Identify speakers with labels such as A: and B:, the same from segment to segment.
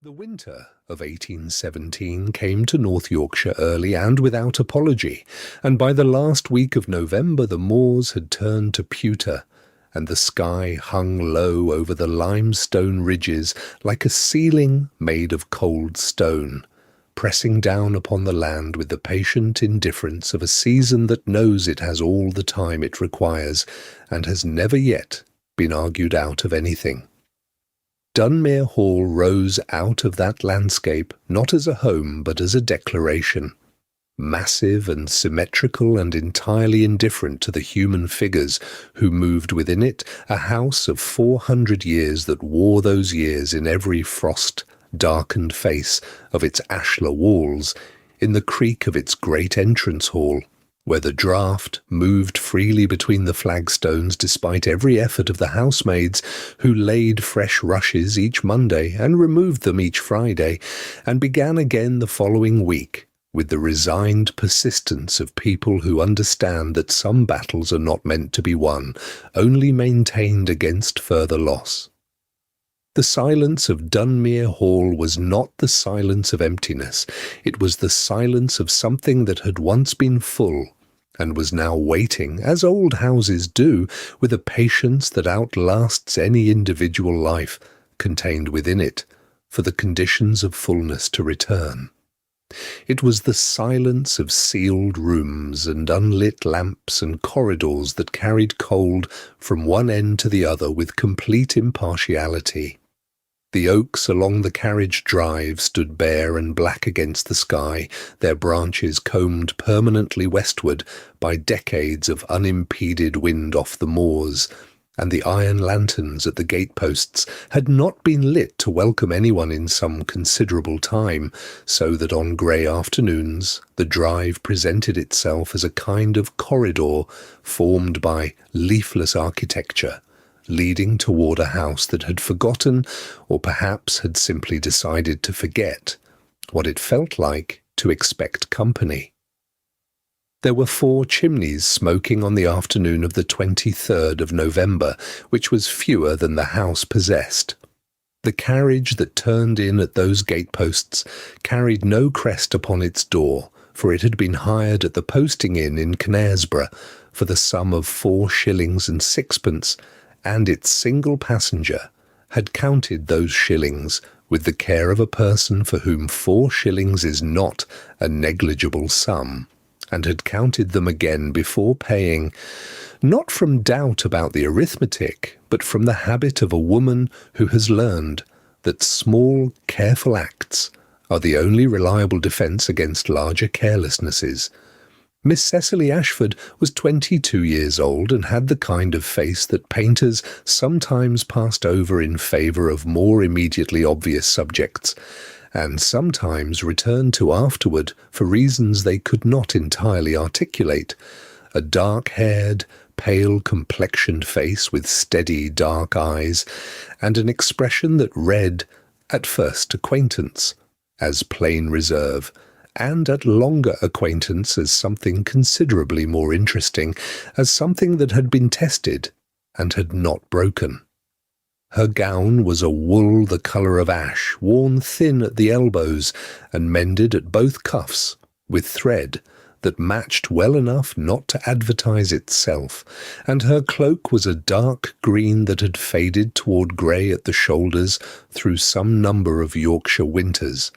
A: The winter of 1817 came to North Yorkshire early and without apology, and by the last week of November the moors had turned to pewter, and the sky hung low over the limestone ridges like a ceiling made of cold stone, pressing down upon the land with the patient indifference of a season that knows it has all the time it requires, and has never yet been argued out of anything. Dunmere Hall rose out of that landscape not as a home but as a declaration. Massive and symmetrical and entirely indifferent to the human figures who moved within it, a house of 400 years that wore those years in every frost-darkened face of its ashlar walls, in the creak of its great entrance hall, where the draught moved freely between the flagstones despite every effort of the housemaids, who laid fresh rushes each Monday and removed them each Friday, and began again the following week, with the resigned persistence of people who understand that some battles are not meant to be won, only maintained against further loss. The silence of Dunmere Hall was not the silence of emptiness. It was the silence of something that had once been full, and was now waiting, as old houses do, with a patience that outlasts any individual life contained within it, for the conditions of fullness to return. It was the silence of sealed rooms and unlit lamps and corridors that carried cold from one end to the other with complete impartiality. The oaks along the carriage drive stood bare and black against the sky, their branches combed permanently westward by decades of unimpeded wind off the moors, and the iron lanterns at the gateposts had not been lit to welcome anyone in some considerable time, so that on grey afternoons the drive presented itself as a kind of corridor formed by leafless architecture, leading toward a house that had forgotten, or perhaps had simply decided to forget, what it felt like to expect company. There were 4 chimneys smoking on the afternoon of the 23rd of November, which was fewer than the house possessed. The carriage that turned in at those gateposts carried no crest upon its door, for it had been hired at the posting inn in Knaresborough for the sum of 4 shillings and 6pence, and its single passenger had counted those shillings with the care of a person for whom 4 shillings is not a negligible sum, and had counted them again before paying, not from doubt about the arithmetic, but from the habit of a woman who has learned that small, careful acts are the only reliable defence against larger carelessnesses. Miss Cecily Ashford was 22 years old and had the kind of face that painters sometimes passed over in favour of more immediately obvious subjects, and sometimes returned to afterward for reasons they could not entirely articulate. A dark-haired, pale-complexioned face with steady, dark eyes, and an expression that read, at first acquaintance, as plain reserve, and at longer acquaintance as something considerably more interesting, as something that had been tested and had not broken. Her gown was a wool the colour of ash, worn thin at the elbows and mended at both cuffs with thread that matched well enough not to advertise itself, and her cloak was a dark green that had faded toward grey at the shoulders through some number of Yorkshire winters,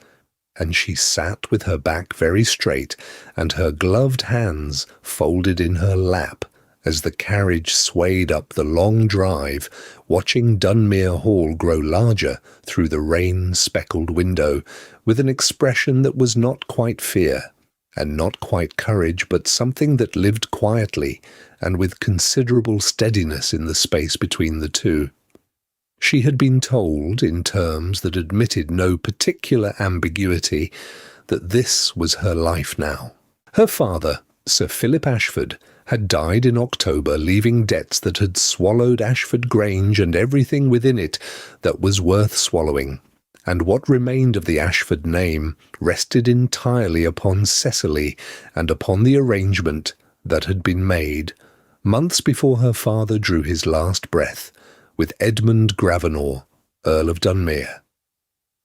A: and she sat with her back very straight and her gloved hands folded in her lap as the carriage swayed up the long drive, watching Dunmere Hall grow larger through the rain-speckled window, with an expression that was not quite fear, and not quite courage, but something that lived quietly and with considerable steadiness in the space between the two. She had been told, in terms that admitted no particular ambiguity, that this was her life now. Her father, Sir Philip Ashford, had died in October, leaving debts that had swallowed Ashford Grange and everything within it that was worth swallowing, and what remained of the Ashford name rested entirely upon Cecily and upon the arrangement that had been made, months before her father drew his last breath, with Edmund Gravenor, Earl of Dunmere.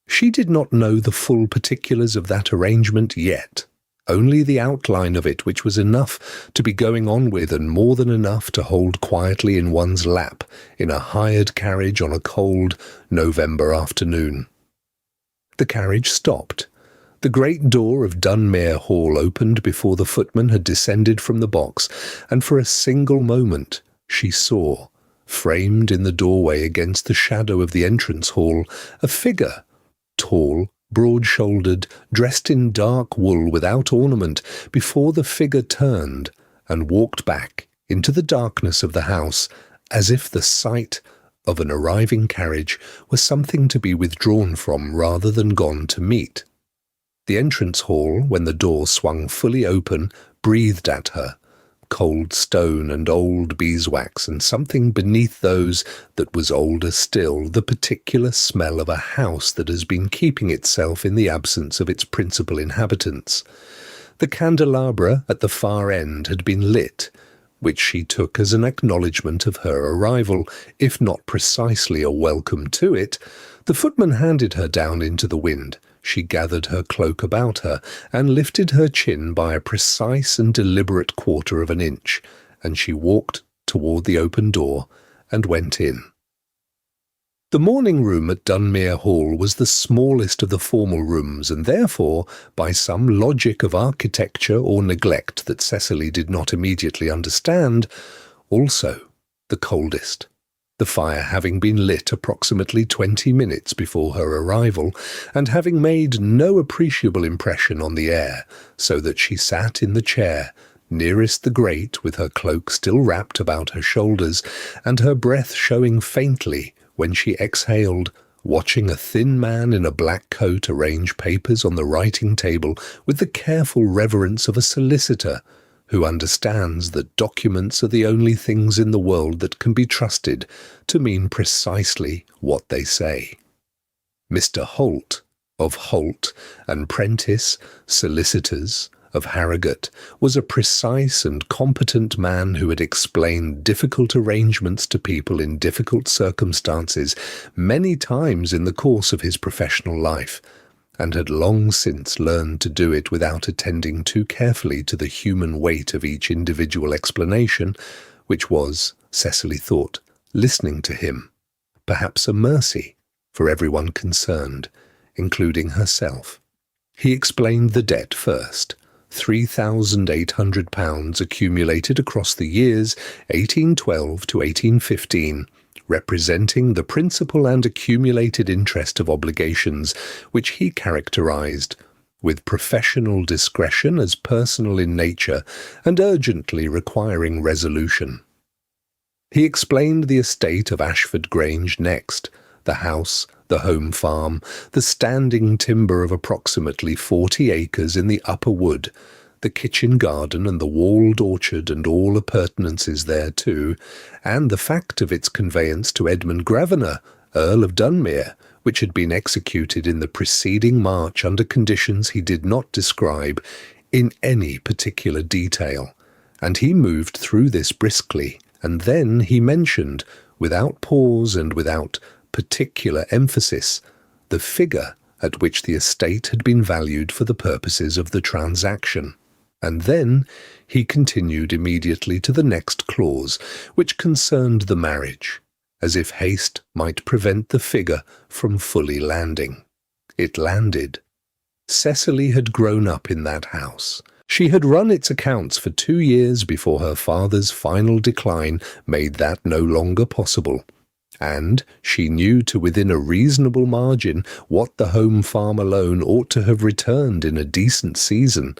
A: She did not know the full particulars of that arrangement yet, only the outline of it, which was enough to be going on with and more than enough to hold quietly in one's lap in a hired carriage on a cold November afternoon. The carriage stopped. The great door of Dunmere Hall opened before the footman had descended from the box, and for a single moment she saw, framed in the doorway against the shadow of the entrance hall, a figure, tall, broad-shouldered, dressed in dark wool without ornament, before the figure turned and walked back into the darkness of the house, as if the sight of an arriving carriage was something to be withdrawn from rather than gone to meet. The entrance hall, when the door swung fully open, breathed at her, cold stone and old beeswax, and something beneath those that was older still, the particular smell of a house that has been keeping itself in the absence of its principal inhabitants. The candelabra at the far end had been lit, which she took as an acknowledgment of her arrival, if not precisely a welcome to it. The footman handed her down into the wind. She gathered her cloak about her, and lifted her chin by a precise and deliberate quarter of an inch, and she walked toward the open door and went in. The morning room at Dunmere Hall was the smallest of the formal rooms, and therefore, by some logic of architecture or neglect that Cecily did not immediately understand, also the coldest. The fire having been lit approximately 20 minutes before her arrival, and having made no appreciable impression on the air, so that she sat in the chair nearest the grate with her cloak still wrapped about her shoulders, and her breath showing faintly when she exhaled, watching a thin man in a black coat arrange papers on the writing table with the careful reverence of a solicitor who understands that documents are the only things in the world that can be trusted to mean precisely what they say. Mr. Holt, of Holt and Prentice, solicitors, of Harrogate, was a precise and competent man who had explained difficult arrangements to people in difficult circumstances many times in the course of his professional life, and had long since learned to do it without attending too carefully to the human weight of each individual explanation, which was, Cecily thought, listening to him, perhaps a mercy for everyone concerned, including herself. He explained the debt first, £3,800 accumulated across the years 1812 to 1815, representing the principal and accumulated interest of obligations, which he characterized with professional discretion as personal in nature and urgently requiring resolution. He explained the estate of Ashford Grange next, the house, the home farm, the standing timber of approximately 40 acres in the upper wood, the kitchen garden and the walled orchard and all appurtenances thereto, and the fact of its conveyance to Edmund Gravenor, Earl of Dunmere, which had been executed in the preceding March under conditions he did not describe in any particular detail, and he moved through this briskly, and then he mentioned, without pause and without particular emphasis, the figure at which the estate had been valued for the purposes of the transaction. And then he continued immediately to the next clause, which concerned the marriage, as if haste might prevent the figure from fully landing. It landed. Cecily had grown up in that house. She had run its accounts for 2 years before her father's final decline made that no longer possible, and she knew to within a reasonable margin what the home farm alone ought to have returned in a decent season,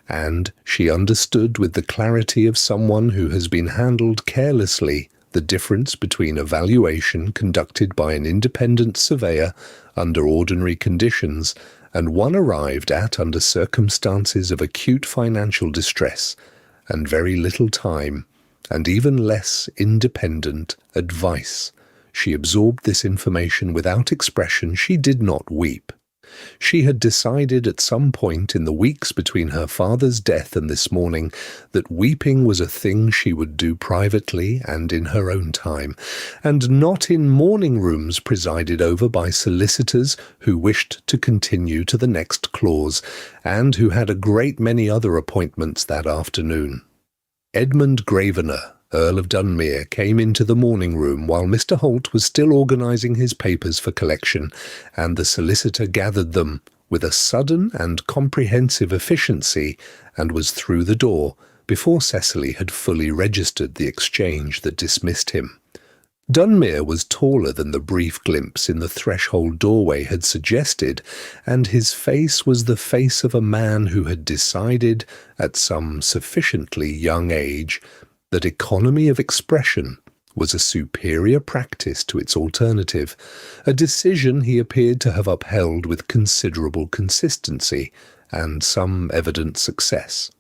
A: and she understood with the clarity of someone who has been handled carelessly the difference between a valuation conducted by an independent surveyor under ordinary conditions and one arrived at under circumstances of acute financial distress and very little time, and even less independent advice. She absorbed this information without expression. She did not weep. She had decided at some point in the weeks between her father's death and this morning that weeping was a thing she would do privately and in her own time, and not in mourning rooms presided over by solicitors who wished to continue to the next clause, and who had a great many other appointments that afternoon. Edmund Gravenor, Earl of Dunmere, came into the morning room while Mr. Holt was still organising his papers for collection, and the solicitor gathered them with a sudden and comprehensive efficiency and was through the door before Cecily had fully registered the exchange that dismissed him. Dunmere was taller than the brief glimpse in the threshold doorway had suggested, and his face was the face of a man who had decided, at some sufficiently young age, that economy of expression was a superior practice to its alternative, a decision he appeared to have upheld with considerable consistency and some evident success.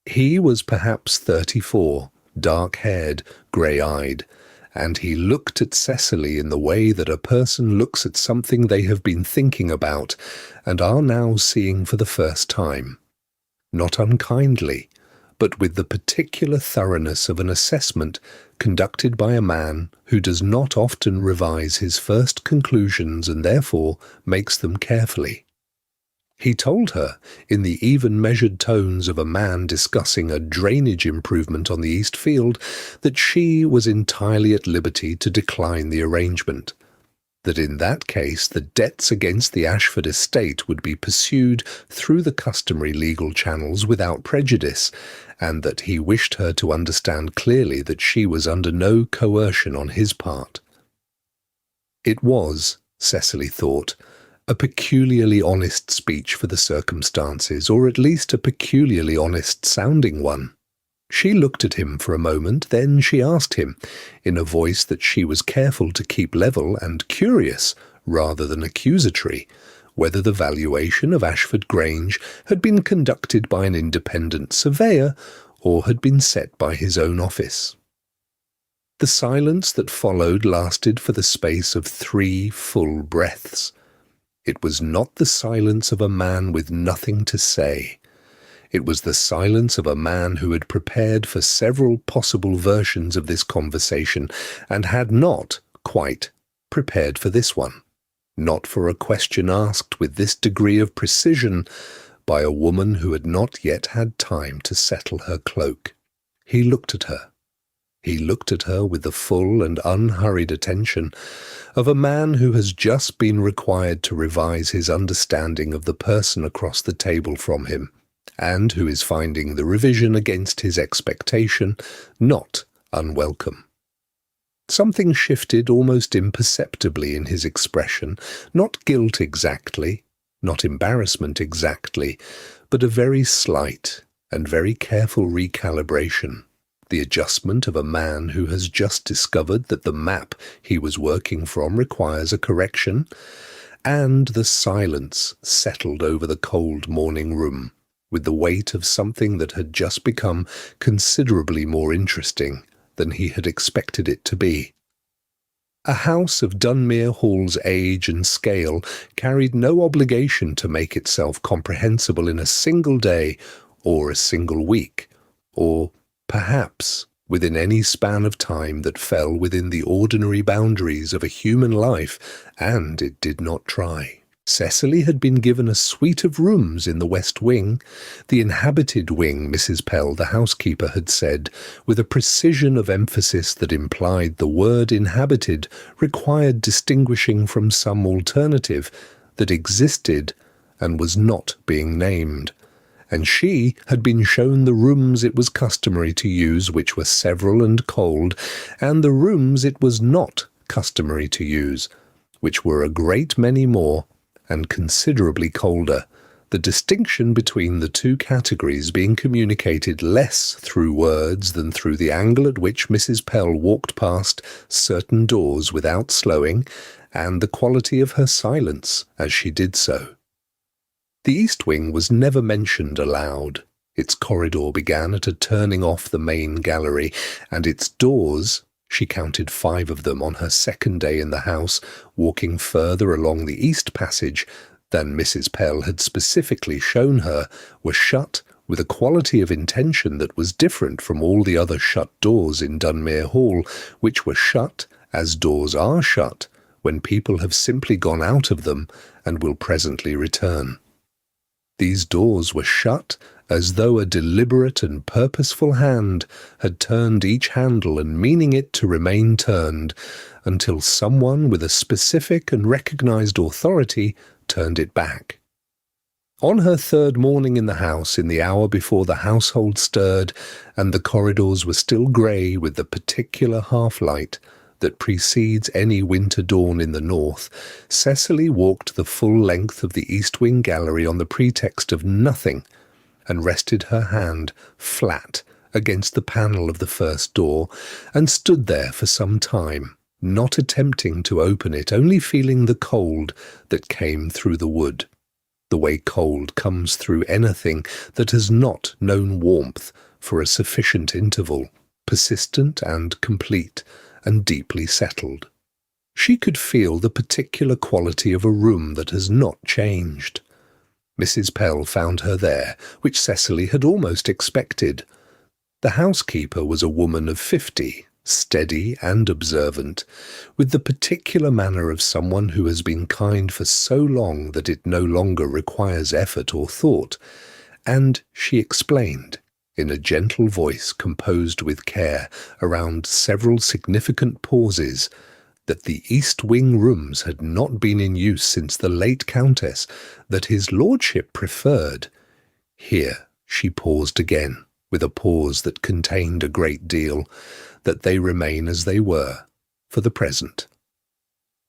A: He was perhaps 34, dark-haired, grey-eyed, and he looked at Cecily in the way that a person looks at something they have been thinking about and are now seeing for the first time. Not unkindly, but with the particular thoroughness of an assessment conducted by a man who does not often revise his first conclusions and therefore makes them carefully. He told her, in the even-measured tones of a man discussing a drainage improvement on the East Field, that she was entirely at liberty to decline the arrangement, that in that case the debts against the Ashford estate would be pursued through the customary legal channels without prejudice, and that he wished her to understand clearly that she was under no coercion on his part. It was, Cecily thought, a peculiarly honest speech for the circumstances, or at least a peculiarly honest-sounding one. She looked at him for a moment, then she asked him, in a voice that she was careful to keep level and curious rather than accusatory, whether the valuation of Ashford Grange had been conducted by an independent surveyor or had been set by his own office. The silence that followed lasted for the space of 3 full breaths. It was not the silence of a man with nothing to say. It was the silence of a man who had prepared for several possible versions of this conversation and had not, quite, prepared for this one. Not for a question asked with this degree of precision by a woman who had not yet had time to settle her cloak. He looked at her. He looked at her with the full and unhurried attention of a man who has just been required to revise his understanding of the person across the table from him, and who is finding the revision against his expectation not unwelcome. Something shifted almost imperceptibly in his expression, not guilt exactly, not embarrassment exactly, but a very slight and very careful recalibration. The adjustment of a man who has just discovered that the map he was working from requires a correction, and the silence settled over the cold morning room, with the weight of something that had just become considerably more interesting than he had expected it to be. A house of Dunmere Hall's age and scale carried no obligation to make itself comprehensible in a single day or a single week, or perhaps within any span of time that fell within the ordinary boundaries of a human life, and it did not try. Cecily had been given a suite of rooms in the west wing, the inhabited wing, Mrs. Pell, the housekeeper, had said, with a precision of emphasis that implied the word inhabited required distinguishing from some alternative that existed and was not being named. And she had been shown the rooms it was customary to use, which were several and cold, and the rooms it was not customary to use, which were a great many more and considerably colder, the distinction between the two categories being communicated less through words than through the angle at which Mrs. Pell walked past certain doors without slowing, and the quality of her silence as she did so. The east wing was never mentioned aloud. Its corridor began at a turning off the main gallery, and its doors, she counted 5 of them on her second day in the house, walking further along the east passage than Mrs. Pell had specifically shown her were shut with a quality of intention that was different from all the other shut doors in Dunmere Hall, which were shut as doors are shut when people have simply gone out of them and will presently return. These doors were shut as though a deliberate and purposeful hand had turned each handle and meaning it to remain turned until someone with a specific and recognized authority turned it back. On her third morning in the house, in the hour before the household stirred and the corridors were still grey with the particular half-light that precedes any winter dawn in the north, Cecily walked the full length of the east wing gallery on the pretext of nothing and rested her hand flat against the panel of the first door and stood there for some time, not attempting to open it, only feeling the cold that came through the wood, the way cold comes through anything that has not known warmth for a sufficient interval, persistent and complete, and deeply settled. She could feel the particular quality of a room that has not changed. Mrs. Pell found her there, which Cecily had almost expected. The housekeeper was a woman of 50, steady and observant, with the particular manner of someone who has been kind for so long that it no longer requires effort or thought, and she explained, in a gentle voice composed with care around several significant pauses, that the east wing rooms had not been in use since the late Countess, that his lordship preferred. Here she paused again, with a pause that contained a great deal, that they remain as they were, for the present.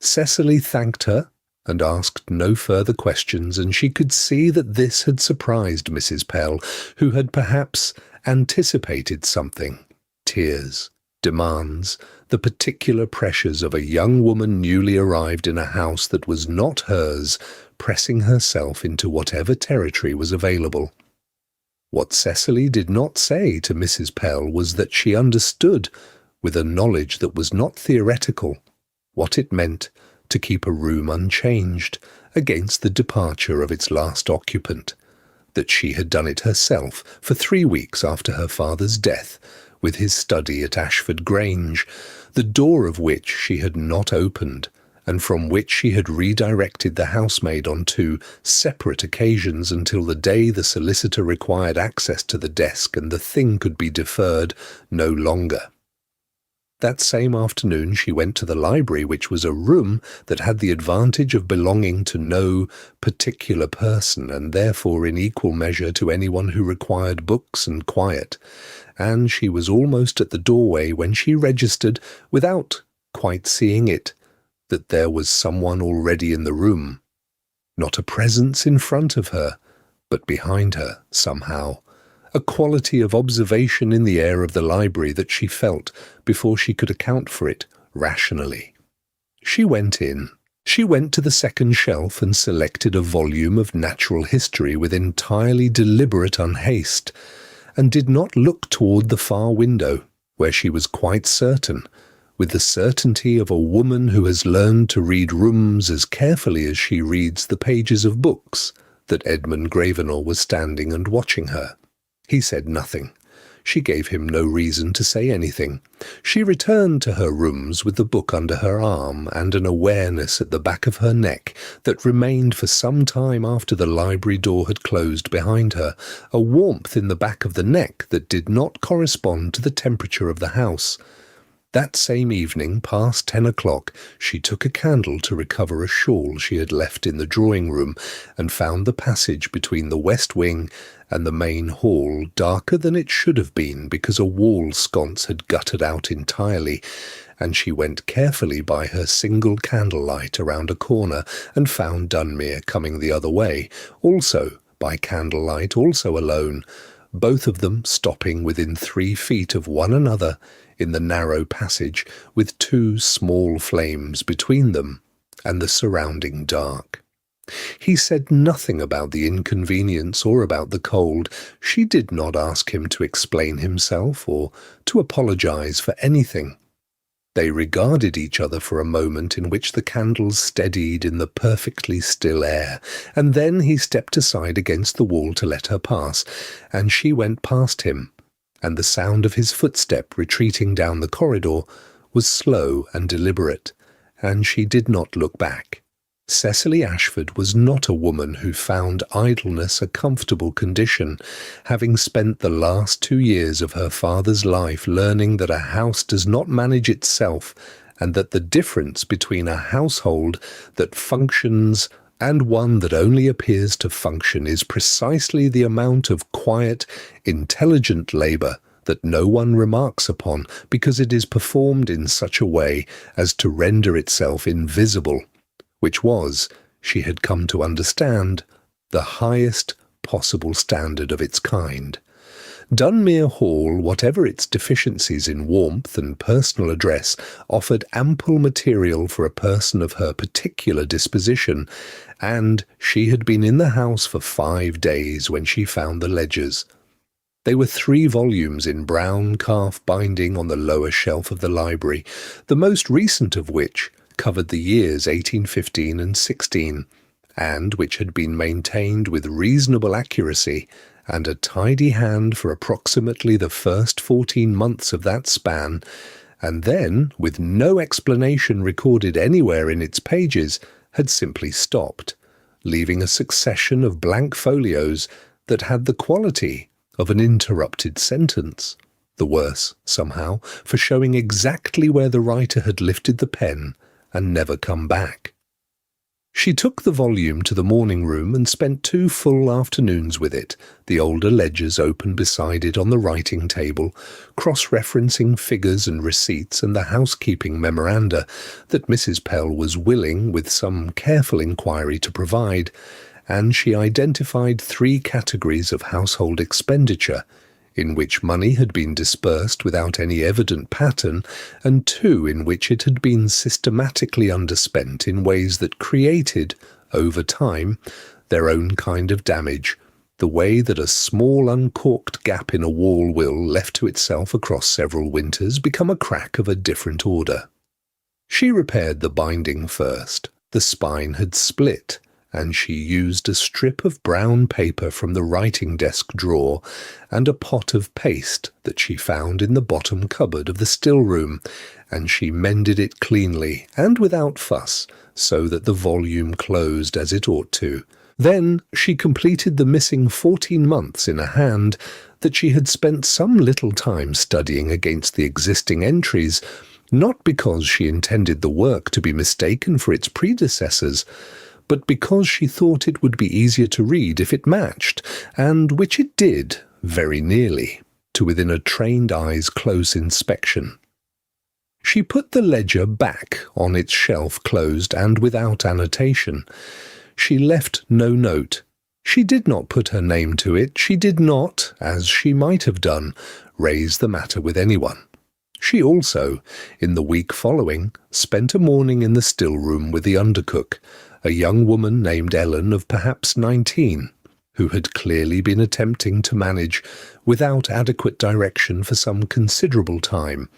A: Cecily thanked her and asked no further questions, and she could see that this had surprised Mrs. Pell, who had perhaps anticipated something. Tears, demands, the particular pressures of a young woman newly arrived in a house that was not hers, pressing herself into whatever territory was available. What Cecily did not say to Mrs. Pell was that she understood, with a knowledge that was not theoretical, what it meant to keep a room unchanged against the departure of its last occupant, that she had done it herself for 3 weeks after her father's death, with his study at Ashford Grange, the door of which she had not opened, and from which she had redirected the housemaid on 2 separate occasions until the day the solicitor required access to the desk and the thing could be deferred no longer. That same afternoon she went to the library, which was a room that had the advantage of belonging to no particular person, and therefore in equal measure to anyone who required books and quiet, and she was almost at the doorway when she registered, without quite seeing it, that there was someone already in the room. Not a presence in front of her, but behind her, somehow. A quality of observation in the air of the library that she felt before she could account for it rationally. She went in. She went to the second shelf and selected a volume of natural history with entirely deliberate unhaste, and did not look toward the far window, where she was quite certain, with the certainty of a woman who has learned to read rooms as carefully as she reads the pages of books, that Edmund Gravenor was standing and watching her. He said nothing. She gave him no reason to say anything. She returned to her rooms with the book under her arm and an awareness at the back of her neck that remained for some time after the library door had closed behind her, a warmth in the back of the neck that did not correspond to the temperature of the house. That same evening, past 10 o'clock, she took a candle to recover a shawl she had left in the drawing-room, and found the passage between the west wing and the main hall darker than it should have been because a wall sconce had guttered out entirely, and she went carefully by her single candlelight around a corner and found Dunmere coming the other way, also by candlelight, also alone, both of them stopping within 3 feet of one another in the narrow passage, with 2 small flames between them and the surrounding dark. He said nothing about the inconvenience or about the cold. She did not ask him to explain himself or to apologize for anything. They regarded each other for a moment in which the candles steadied in the perfectly still air, and then he stepped aside against the wall to let her pass, and she went past him, and the sound of his footstep retreating down the corridor was slow and deliberate, and she did not look back. Cecily Ashford was not a woman who found idleness a comfortable condition, having spent the last 2 years of her father's life learning that a house does not manage itself, and that the difference between a household that functions and one that only appears to function is precisely the amount of quiet, intelligent labour that no one remarks upon because it is performed in such a way as to render itself invisible, which was, she had come to understand, the highest possible standard of its kind. Dunmere Hall, whatever its deficiencies in warmth and personal address, offered ample material for a person of her particular disposition, and she had been in the house for 5 days when she found the ledgers. They were 3 volumes in brown calf binding on the lower shelf of the library, the most recent of which covered the years 1815 and 16, and which had been maintained with reasonable accuracy and a tidy hand for approximately the first 14 months of that span, and then, with no explanation recorded anywhere in its pages, had simply stopped, leaving a succession of blank folios that had the quality of an interrupted sentence, the worse, somehow, for showing exactly where the writer had lifted the pen and never come back. She took the volume to the morning room and spent 2 full afternoons with it, the older ledgers open beside it on the writing table, cross-referencing figures and receipts and the housekeeping memoranda that Mrs. Pell was willing, with some careful inquiry, to provide, and she identified 3 categories of household expenditure, in which money had been dispersed without any evident pattern, and 2 in which it had been systematically underspent in ways that created, over time, their own kind of damage, the way that a small uncorked gap in a wall will, left to itself across several winters, become a crack of a different order. She repaired the binding first. The spine had split, and she used a strip of brown paper from the writing desk drawer and a pot of paste that she found in the bottom cupboard of the still room, and she mended it cleanly and without fuss, so that the volume closed as it ought to. Then she completed the missing 14 months in a hand that she had spent some little time studying against the existing entries, not because she intended the work to be mistaken for its predecessors, but because she thought it would be easier to read if it matched, and which it did, very nearly, to within a trained eye's close inspection. She put the ledger back on its shelf closed and without annotation. She left no note. She did not put her name to it. She did not, as she might have done, raise the matter with anyone. She also, in the week following, spent a morning in the still room with the undercook, a young woman named Ellen of perhaps 19, who had clearly been attempting to manage without adequate direction for some considerable time,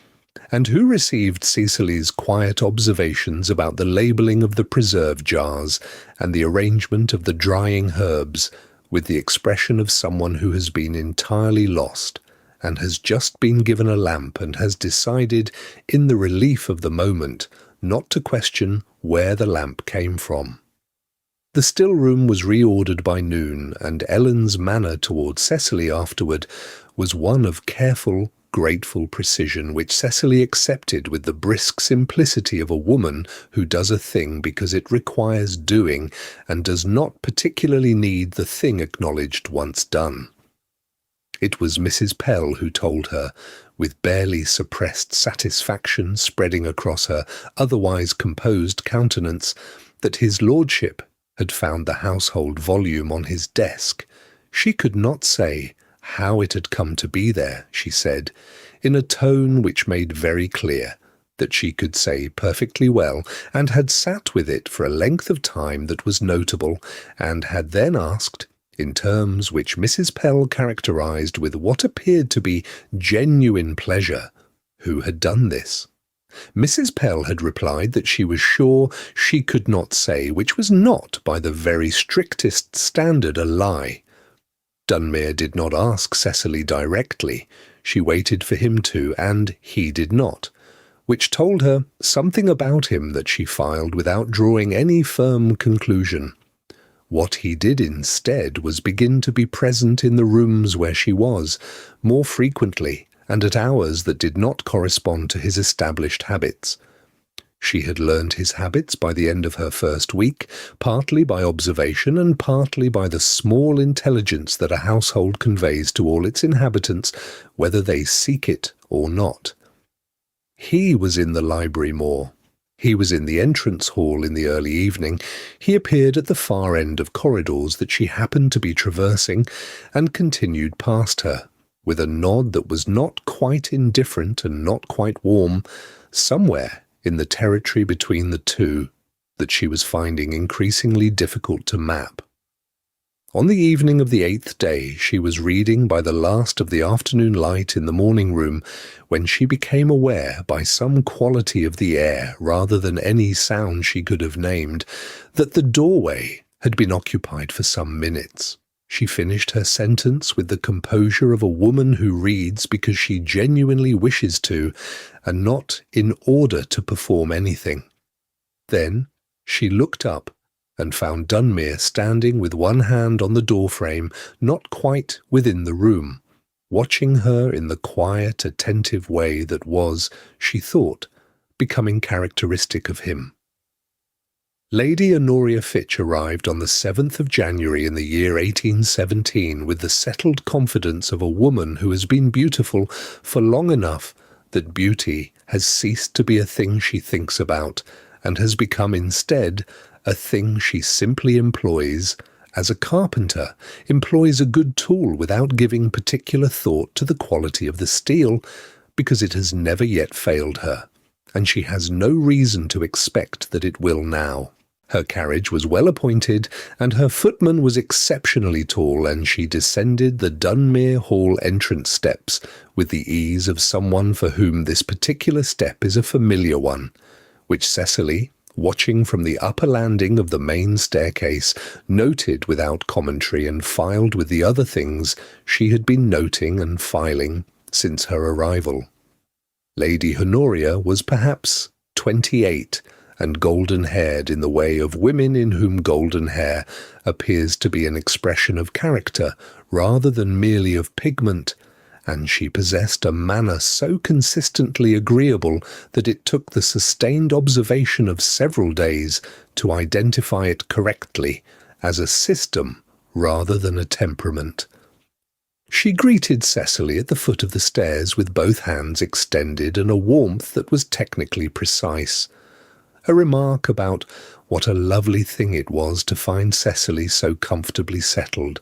A: and who received Cecily's quiet observations about the labelling of the preserve jars and the arrangement of the drying herbs with the expression of someone who has been entirely lost and has just been given a lamp and has decided, in the relief of the moment, not to question where the lamp came from. The still room was reordered by noon, and Ellen's manner towards Cecily afterward was one of careful, grateful precision which Cecily accepted with the brisk simplicity of a woman who does a thing because it requires doing and does not particularly need the thing acknowledged once done. It was Mrs. Pell who told her, with barely suppressed satisfaction spreading across her otherwise composed countenance, that his lordship had found the household volume on his desk. She could not say how it had come to be there, she said, in a tone which made very clear that she could say perfectly well, and had sat with it for a length of time that was notable, and had then asked, in terms which Mrs. Pell characterized with what appeared to be genuine pleasure, who had done this. Mrs. Pell had replied that she was sure she could not say, which was not, by the very strictest standard, a lie. Dunmere did not ask Cecily directly. She waited for him to, and he did not, which told her something about him that she filed without drawing any firm conclusion. What he did instead was begin to be present in the rooms where she was, more frequently, and at hours that did not correspond to his established habits. She had learned his habits by the end of her first week, partly by observation and partly by the small intelligence that a household conveys to all its inhabitants, whether they seek it or not. He was in the library more. He was in the entrance hall in the early evening. He appeared at the far end of corridors that she happened to be traversing, and continued past her, with a nod that was not quite indifferent and not quite warm, somewhere in the territory between the two that she was finding increasingly difficult to map. On the evening of the 8th day, she was reading by the last of the afternoon light in the morning room, when she became aware, by some quality of the air rather than any sound she could have named, that the doorway had been occupied for some minutes. She finished her sentence with the composure of a woman who reads because she genuinely wishes to, and not in order to perform anything. Then she looked up and found Dunmere standing with one hand on the doorframe, not quite within the room, watching her in the quiet, attentive way that was, she thought, becoming characteristic of him. Lady Honoria Fitch arrived on the 7th of January in the year 1817 with the settled confidence of a woman who has been beautiful for long enough that beauty has ceased to be a thing she thinks about and has become instead a thing she simply employs, as a carpenter employs a good tool without giving particular thought to the quality of the steel, because it has never yet failed her, and she has no reason to expect that it will now. Her carriage was well appointed, and her footman was exceptionally tall, and she descended the Dunmere Hall entrance steps with the ease of someone for whom this particular step is a familiar one, which Cecily, watching from the upper landing of the main staircase, noted without commentary and filed with the other things she had been noting and filing since her arrival. Lady Honoria was perhaps 28, and golden-haired in the way of women in whom golden hair appears to be an expression of character rather than merely of pigment, and she possessed a manner so consistently agreeable that it took the sustained observation of several days to identify it correctly as a system rather than a temperament. She greeted Cecily at the foot of the stairs with both hands extended and a warmth that was technically precise. A remark about what a lovely thing it was to find Cecily so comfortably settled,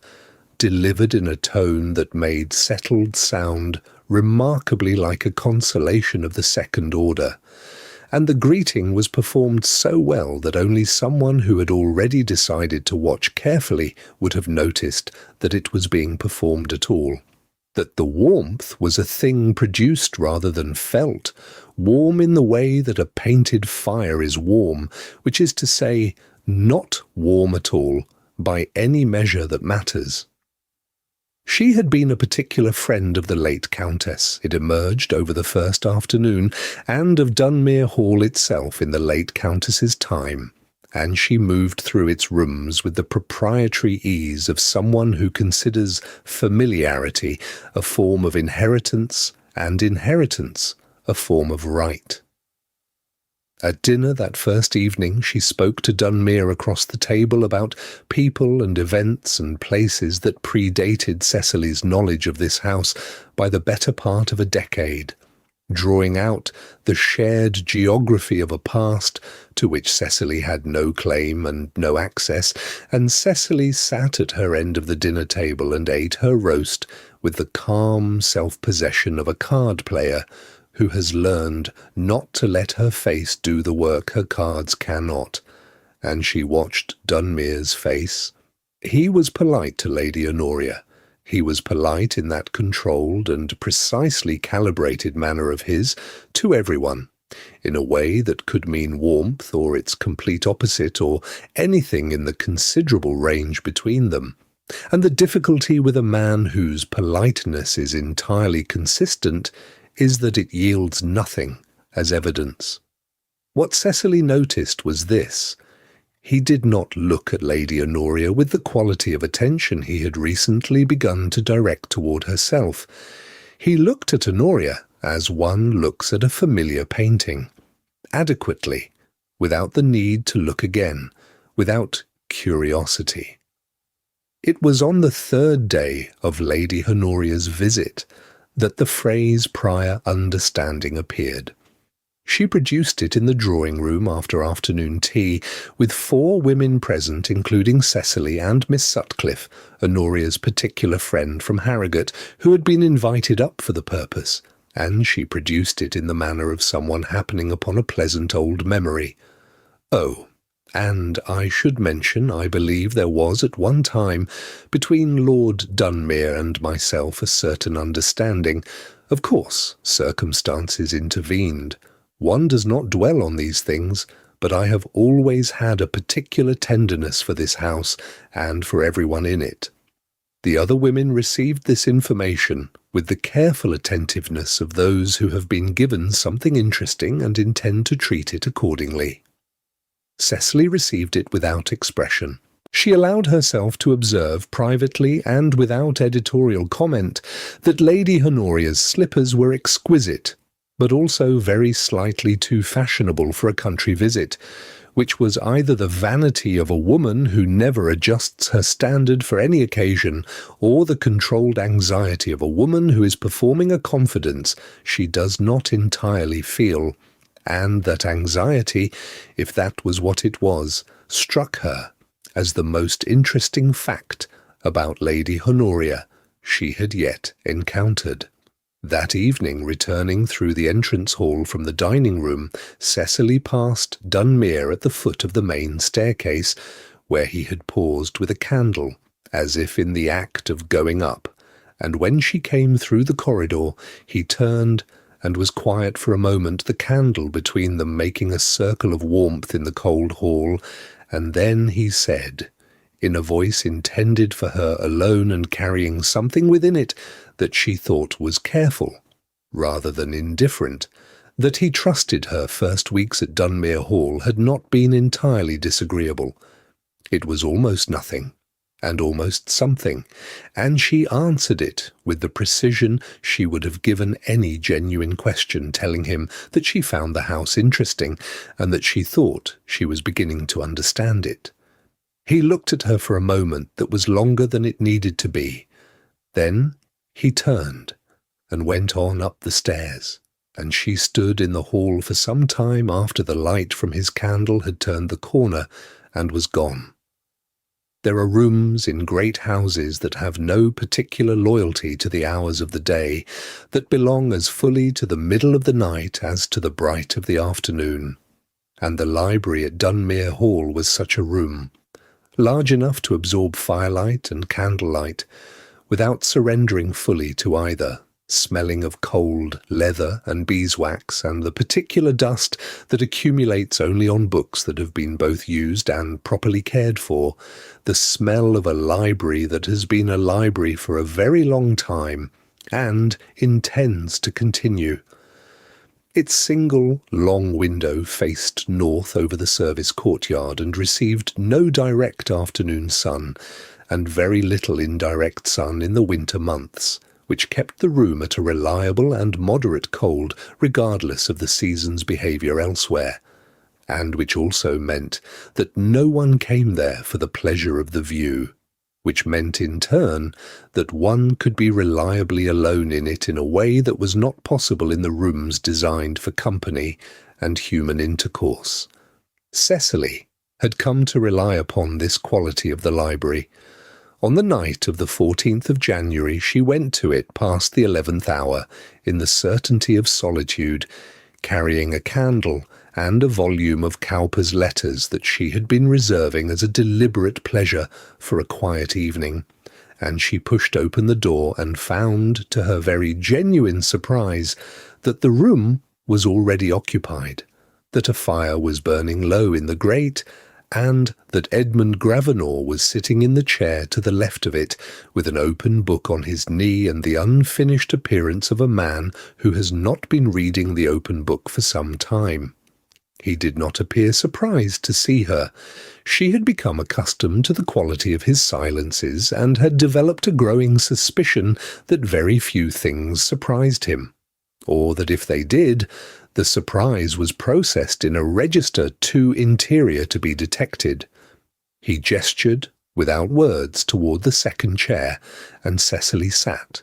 A: delivered in a tone that made settled sound remarkably like a consolation of the second order, and the greeting was performed so well that only someone who had already decided to watch carefully would have noticed that it was being performed at all. That the warmth was a thing produced rather than felt, warm in the way that a painted fire is warm, which is to say, not warm at all, by any measure that matters. She had been a particular friend of the late Countess, it emerged over the first afternoon, and of Dunmere Hall itself in the late Countess's time, and she moved through its rooms with the proprietary ease of someone who considers familiarity a form of inheritance, and inheritance a form of right. At dinner that first evening she spoke to Dunmere across the table about people and events and places that predated Cecily's knowledge of this house by the better part of a decade, drawing out the shared geography of a past to which Cecily had no claim and no access, and Cecily sat at her end of the dinner table and ate her roast with the calm self-possession of a card-player who has learned not to let her face do the work her cards cannot, and she watched Dunmere's face. He was polite to Lady Honoria. He was polite in that controlled and precisely calibrated manner of his to everyone, in a way that could mean warmth or its complete opposite or anything in the considerable range between them. And the difficulty with a man whose politeness is entirely consistent is that it yields nothing as evidence. What Cecily noticed was this. He did not look at Lady Honoria with the quality of attention he had recently begun to direct toward herself. He looked at Honoria as one looks at a familiar painting, adequately, without the need to look again, without curiosity. It was on the third day of Lady Honoria's visit that the phrase prior understanding appeared. She produced it in the drawing-room after afternoon tea, with 4 women present, including Cecily and Miss Sutcliffe, Honoria's particular friend from Harrogate, who had been invited up for the purpose, and she produced it in the manner of someone happening upon a pleasant old memory. Oh, and I should mention, I believe there was at one time between Lord Dunmere and myself a certain understanding. Of course, circumstances intervened. One does not dwell on these things, but I have always had a particular tenderness for this house and for everyone in it. The other women received this information with the careful attentiveness of those who have been given something interesting and intend to treat it accordingly. Cecily received it without expression. She allowed herself to observe privately and without editorial comment that Lady Honoria's slippers were exquisite, but also very slightly too fashionable for a country visit, which was either the vanity of a woman who never adjusts her standard for any occasion, or the controlled anxiety of a woman who is performing a confidence she does not entirely feel, and that anxiety, if that was what it was, struck her as the most interesting fact about Lady Honoria she had yet encountered. That evening, returning through the entrance hall from the dining-room, Cecily passed Dunmere at the foot of the main staircase, where he had paused with a candle, as if in the act of going up, and when she came through the corridor, he turned and was quiet for a moment, the candle between them making a circle of warmth in the cold hall, and then he said, in a voice intended for her alone and carrying something within it that she thought was careful, rather than indifferent, that he trusted her first weeks at Dunmere Hall had not been entirely disagreeable. It was almost nothing, and almost something, and she answered it with the precision she would have given any genuine question, telling him that she found the house interesting, and that she thought she was beginning to understand it. He looked at her for a moment that was longer than it needed to be. Then he turned and went on up the stairs, and she stood in the hall for some time after the light from his candle had turned the corner and was gone. There are rooms in great houses that have no particular loyalty to the hours of the day, that belong as fully to the middle of the night as to the bright of the afternoon, and the library at Dunmere Hall was such a room, large enough to absorb firelight and candlelight, without surrendering fully to either, smelling of cold leather and beeswax and the particular dust that accumulates only on books that have been both used and properly cared for, the smell of a library that has been a library for a very long time and intends to continue. Its single, long window faced north over the service courtyard and received no direct afternoon sun, and very little indirect sun in the winter months, which kept the room at a reliable and moderate cold regardless of the season's behaviour elsewhere, and which also meant that no one came there for the pleasure of the view, which meant in turn that one could be reliably alone in it in a way that was not possible in the rooms designed for company and human intercourse. Cecily had come to rely upon this quality of the library. On the night of the 14th of January she went to it past the 11th hour in the certainty of solitude, carrying a candle and a volume of Cowper's letters that she had been reserving as a deliberate pleasure for a quiet evening, and she pushed open the door and found, to her very genuine surprise, that the room was already occupied, that a fire was burning low in the grate, and that Edmund Gravenor was sitting in the chair to the left of it, with an open book on his knee and the unfinished appearance of a man who has not been reading the open book for some time. He did not appear surprised to see her. She had become accustomed to the quality of his silences, and had developed a growing suspicion that very few things surprised him, or that if they did, the surprise was processed in a register too interior to be detected. He gestured, without words, toward the second chair, and Cecily sat,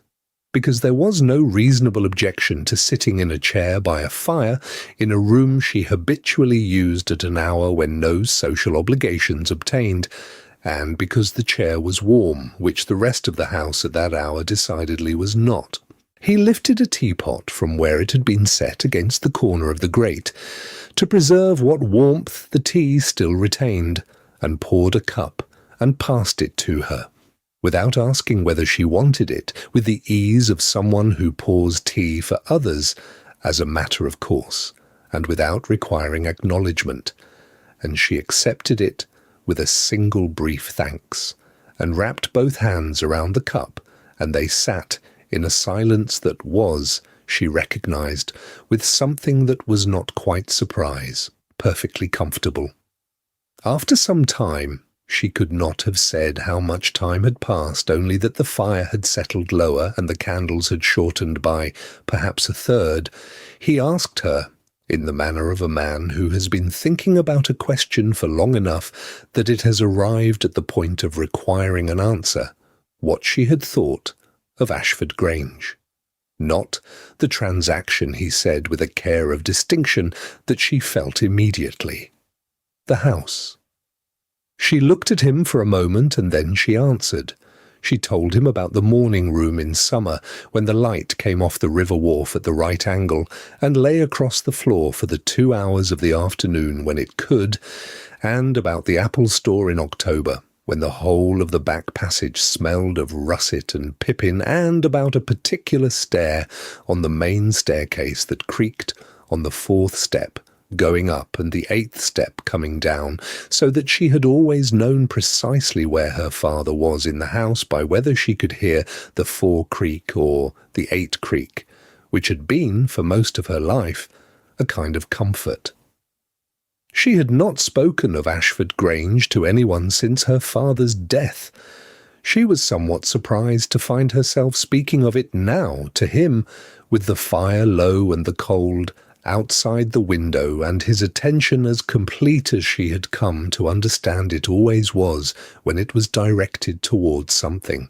A: because there was no reasonable objection to sitting in a chair by a fire in a room she habitually used at an hour when no social obligations obtained, and because the chair was warm, which the rest of the house at that hour decidedly was not. He lifted a teapot from where it had been set against the corner of the grate, to preserve what warmth the tea still retained, and poured a cup, and passed it to her, without asking whether she wanted it, with the ease of someone who pours tea for others as a matter of course, and without requiring acknowledgment, and she accepted it with a single brief thanks, and wrapped both hands around the cup, and they sat in a silence that was, she recognized, with something that was not quite surprise, perfectly comfortable. After some time, she could not have said how much time had passed, only that the fire had settled lower and the candles had shortened by perhaps a third. He asked her, in the manner of a man who has been thinking about a question for long enough that it has arrived at the point of requiring an answer, what she had thought of Ashford Grange. Not the transaction, he said with a care of distinction that she felt immediately. The house. She looked at him for a moment, and then she answered. She told him about the morning room in summer, when the light came off the river wharf at the right angle, and lay across the floor for the 2 hours of the afternoon when it could, and about the apple store in October, when the whole of the back passage smelled of russet and pippin, and about a particular stair on the main staircase that creaked on the 4th step going up and the 8th step coming down, so that she had always known precisely where her father was in the house by whether she could hear the 4 creak or the 8 creak, which had been, for most of her life, a kind of comfort. She had not spoken of Ashford Grange to anyone since her father's death. She was somewhat surprised to find herself speaking of it now to him, with the fire low and the cold outside the window, and his attention as complete as she had come to understand it always was when it was directed towards something.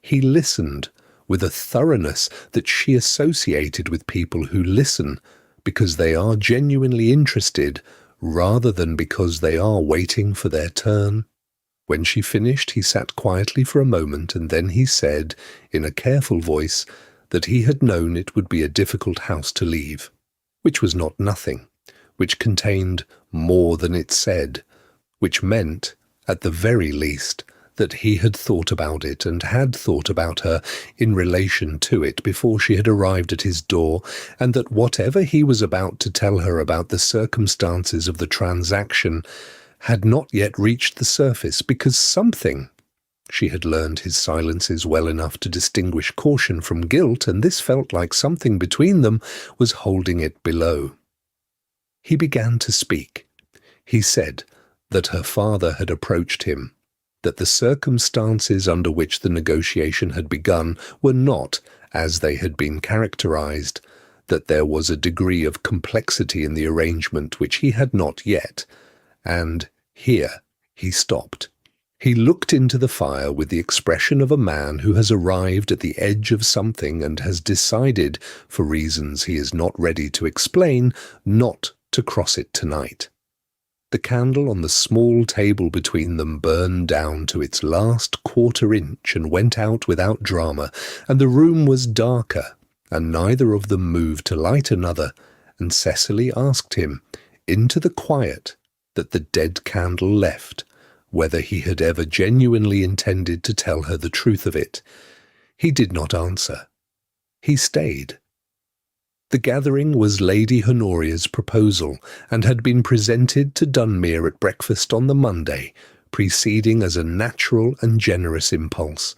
A: He listened with a thoroughness that she associated with people who listen because they are genuinely interested, rather than because they are waiting for their turn. When she finished, he sat quietly for a moment, and then he said, in a careful voice, that he had known it would be a difficult house to leave, which was not nothing, which contained more than it said, which meant, at the very least, that he had thought about it and had thought about her in relation to it before she had arrived at his door, and that whatever he was about to tell her about the circumstances of the transaction had not yet reached the surface, because something, she had learned his silences well enough to distinguish caution from guilt, and this felt like something between them was holding it below. He began to speak. He said that her father had approached him, that the circumstances under which the negotiation had begun were not as they had been characterized, that there was a degree of complexity in the arrangement which he had not yet, and here he stopped. He looked into the fire with the expression of a man who has arrived at the edge of something and has decided, for reasons he is not ready to explain, not to cross it tonight. The candle on the small table between them burned down to its last quarter-inch and went out without drama, and the room was darker, and neither of them moved to light another, and Cecily asked him, into the quiet that the dead candle left, whether he had ever genuinely intended to tell her the truth of it. He did not answer. He stayed. The gathering was Lady Honoria's proposal, and had been presented to Dunmere at breakfast on the Monday, preceding as a natural and generous impulse.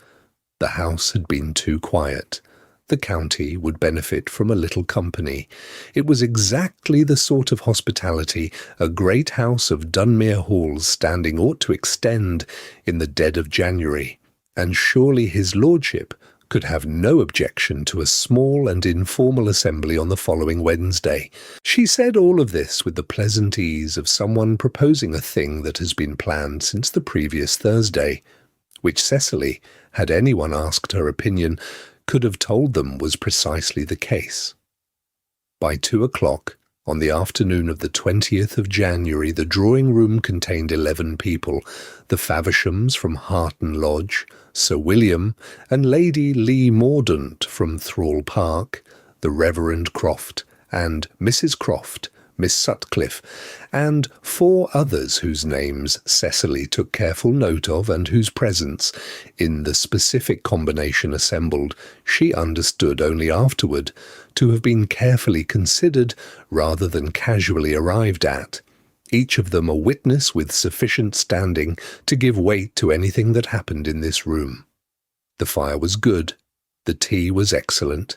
A: The house had been too quiet. The county would benefit from a little company. It was exactly the sort of hospitality a great house of Dunmere Hall's standing ought to extend in the dead of January, and surely his lordship could have no objection to a small and informal assembly on the following Wednesday. She said all of this with the pleasant ease of someone proposing a thing that has been planned since the previous Thursday, which Cecily, had anyone asked her opinion, could have told them was precisely the case. By 2 o'clock, on the afternoon of the 20th of January, the drawing-room contained 11 people, the Favershams from Harton Lodge, Sir William, and Lady Lee Mordaunt from Thrall Park, the Reverend Croft, and Mrs. Croft, Miss Sutcliffe, and 4 others whose names Cecily took careful note of and whose presence, in the specific combination assembled, she understood only afterward to have been carefully considered rather than casually arrived at, each of them a witness with sufficient standing to give weight to anything that happened in this room. The fire was good, the tea was excellent,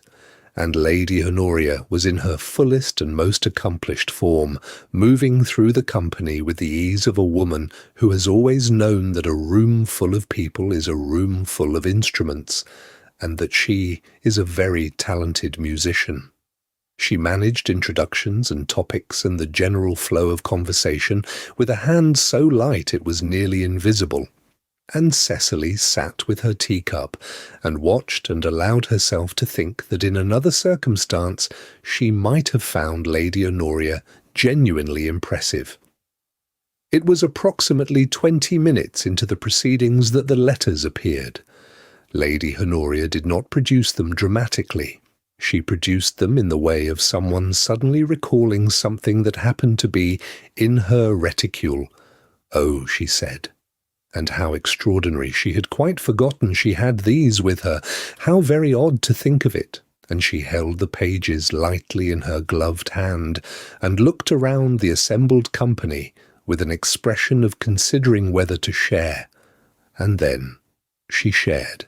A: and Lady Honoria was in her fullest and most accomplished form, moving through the company with the ease of a woman who has always known that a room full of people is a room full of instruments, and that she is a very talented musician. She managed introductions and topics and the general flow of conversation with a hand so light it was nearly invisible, and Cecily sat with her teacup and watched and allowed herself to think that in another circumstance she might have found Lady Honoria genuinely impressive. It was approximately 20 minutes into the proceedings that the letters appeared. Lady Honoria did not produce them dramatically. She produced them in the way of someone suddenly recalling something that happened to be in her reticule. "Oh," she said. And how extraordinary, she had quite forgotten she had these with her. How very odd to think of it. And she held the pages lightly in her gloved hand, and looked around the assembled company with an expression of considering whether to share. And then she shared.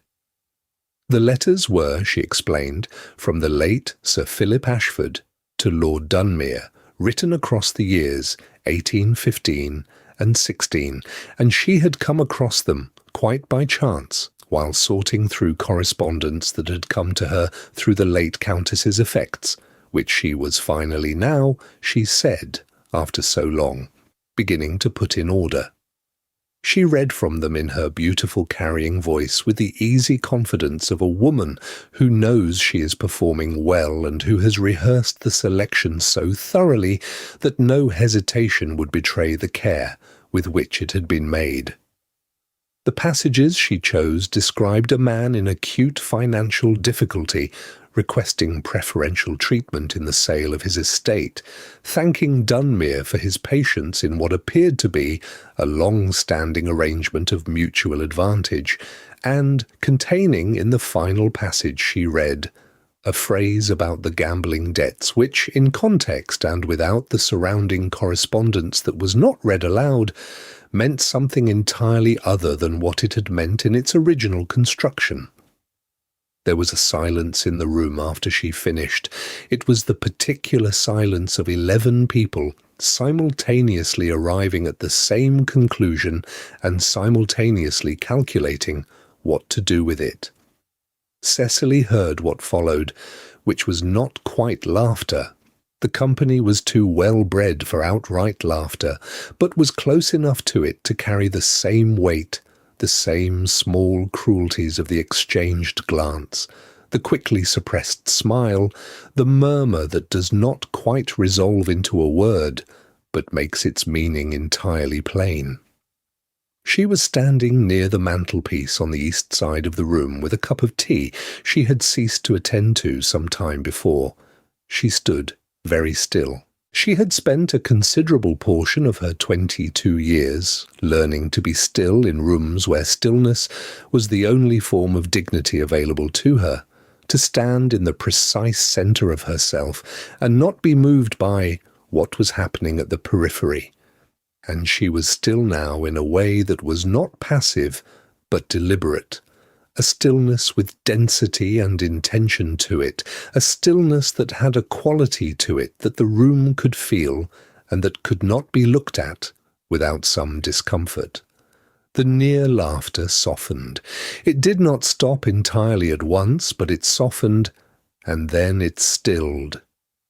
A: The letters were, she explained, from the late Sir Philip Ashford to Lord Dunmere, written across the years 1815 and 16, and she had come across them quite by chance while sorting through correspondence that had come to her through the late Countess's effects, which she was finally now, she said, after so long, beginning to put in order. She read from them in her beautiful carrying voice with the easy confidence of a woman who knows she is performing well and who has rehearsed the selection so thoroughly that no hesitation would betray the care with which it had been made. The passages she chose described a man in acute financial difficulty, requesting preferential treatment in the sale of his estate, thanking Dunmere for his patience in what appeared to be a long-standing arrangement of mutual advantage, and containing in the final passage she read a phrase about the gambling debts which, in context and without the surrounding correspondence that was not read aloud, meant something entirely other than what it had meant in its original construction. There was a silence in the room after she finished. It was the particular silence of 11 people simultaneously arriving at the same conclusion and simultaneously calculating what to do with it. Cecily heard what followed, which was not quite laughter. The company was too well-bred for outright laughter, but was close enough to it to carry the same weight, the same small cruelties of the exchanged glance, the quickly suppressed smile, the murmur that does not quite resolve into a word, but makes its meaning entirely plain. She was standing near the mantelpiece on the east side of the room with a cup of tea she had ceased to attend to some time before. She stood very still. She had spent a considerable portion of her 22 years learning to be still in rooms where stillness was the only form of dignity available to her, to stand in the precise centre of herself and not be moved by what was happening at the periphery. And she was still now in a way that was not passive, but deliberate. A stillness with density and intention to it, a stillness that had a quality to it that the room could feel and that could not be looked at without some discomfort. The near laughter softened. It did not stop entirely at once, but it softened, and then it stilled,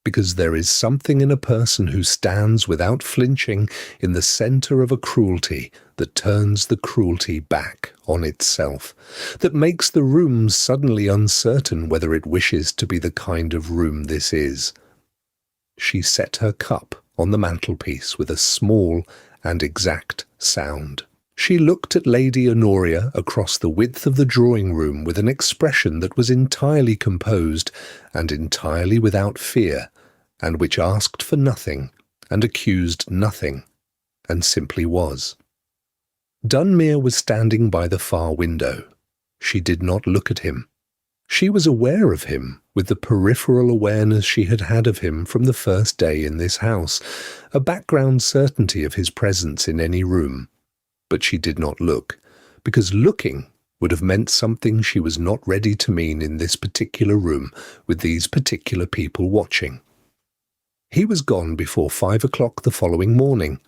A: because there is something in a person who stands without flinching in the centre of a cruelty that turns the cruelty back on itself, that makes the room suddenly uncertain whether it wishes to be the kind of room this is. She set her cup on the mantelpiece with a small and exact sound. She looked at Lady Honoria across the width of the drawing-room with an expression that was entirely composed and entirely without fear, and which asked for nothing and accused nothing, and simply was. Dunmere was standing by the far window. She did not look at him. She was aware of him, with the peripheral awareness she had had of him from the first day in this house, a background certainty of his presence in any room. But she did not look, because looking would have meant something she was not ready to mean in this particular room, with these particular people watching. He was gone before 5 o'clock the following morning.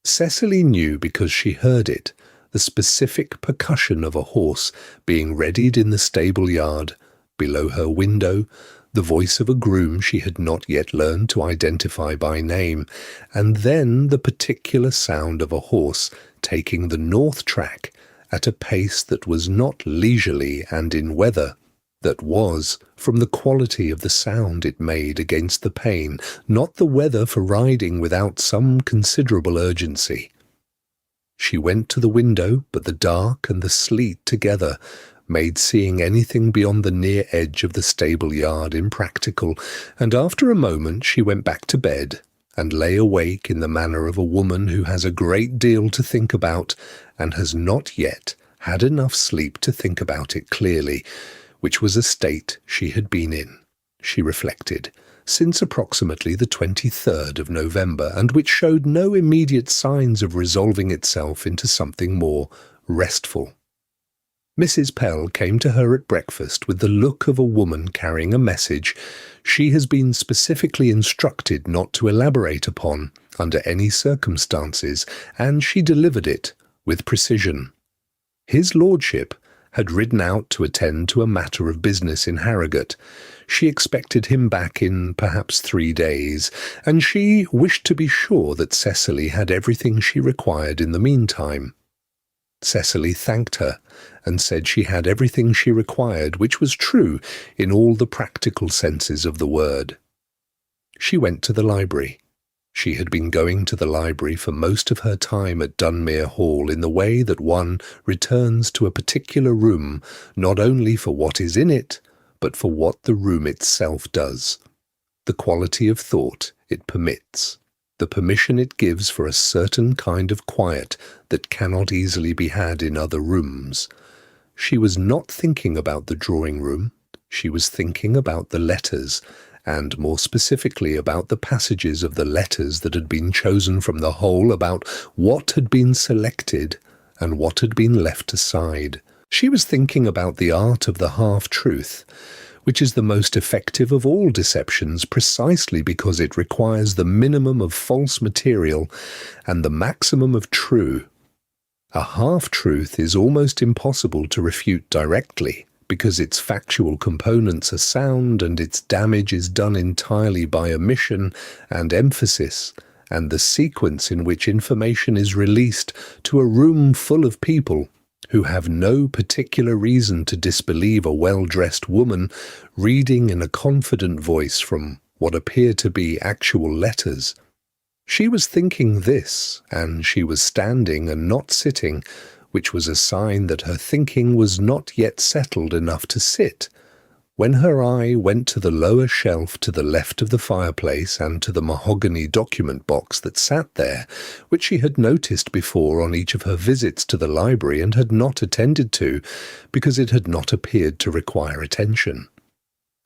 A: Cecily knew because she heard it, the specific percussion of a horse being readied in the stable yard, below her window, the voice of a groom she had not yet learned to identify by name, and then the particular sound of a horse taking the north track at a pace that was not leisurely and in weather, that was, from the quality of the sound it made against the pane, not the weather for riding without some considerable urgency. She went to the window, but the dark and the sleet together made seeing anything beyond the near edge of the stable yard impractical, and after a moment she went back to bed and lay awake in the manner of a woman who has a great deal to think about and has not yet had enough sleep to think about it clearly, which was a state she had been in, she reflected, since approximately the 23rd of November, and which showed no immediate signs of resolving itself into something more restful. Mrs. Pell came to her at breakfast with the look of a woman carrying a message she has been specifically instructed not to elaborate upon under any circumstances, and she delivered it with precision. His lordship had ridden out to attend to a matter of business in Harrogate. She expected him back in perhaps 3 days, and she wished to be sure that Cecily had everything she required in the meantime. Cecily thanked her and said she had everything she required, which was true in all the practical senses of the word. She went to the library. She had been going to the library for most of her time at Dunmere Hall in the way that one returns to a particular room not only for what is in it, but for what the room itself does, the quality of thought it permits, the permission it gives for a certain kind of quiet that cannot easily be had in other rooms. She was not thinking about the drawing-room. She was thinking about the letters, and more specifically about the passages of the letters that had been chosen from the whole, about what had been selected and what had been left aside. She was thinking about the art of the half-truth, which is the most effective of all deceptions precisely because it requires the minimum of false material and the maximum of true. A half-truth is almost impossible to refute directly, because its factual components are sound and its damage is done entirely by omission and emphasis, and the sequence in which information is released to a room full of people who have no particular reason to disbelieve a well-dressed woman reading in a confident voice from what appear to be actual letters. She was thinking this, and she was standing and not sitting, which was a sign that her thinking was not yet settled enough to sit, when her eye went to the lower shelf to the left of the fireplace and to the mahogany document box that sat there, which she had noticed before on each of her visits to the library and had not attended to, because it had not appeared to require attention.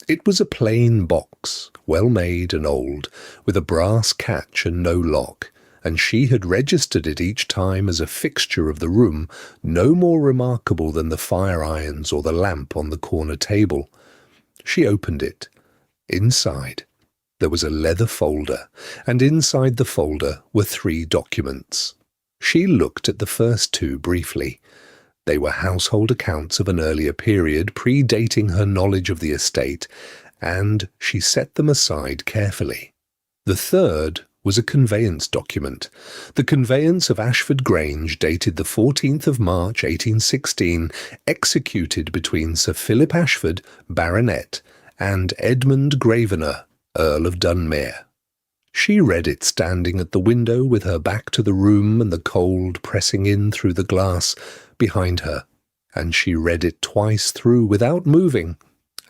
A: It was a plain box, well made and old, with a brass catch and no lock, and she had registered it each time as a fixture of the room, no more remarkable than the fire-irons or the lamp on the corner table. She opened it. Inside, there was a leather folder, and inside the folder were 3 documents. She looked at the first 2 briefly. They were household accounts of an earlier period predating her knowledge of the estate, and she set them aside carefully. The third was a conveyance document, the conveyance of Ashford Grange dated the 14th of March 1816, executed between Sir Philip Ashford, Baronet, and Edmund Gravenor, Earl of Dunmere. She read it standing at the window with her back to the room and the cold pressing in through the glass behind her, and she read it twice through without moving,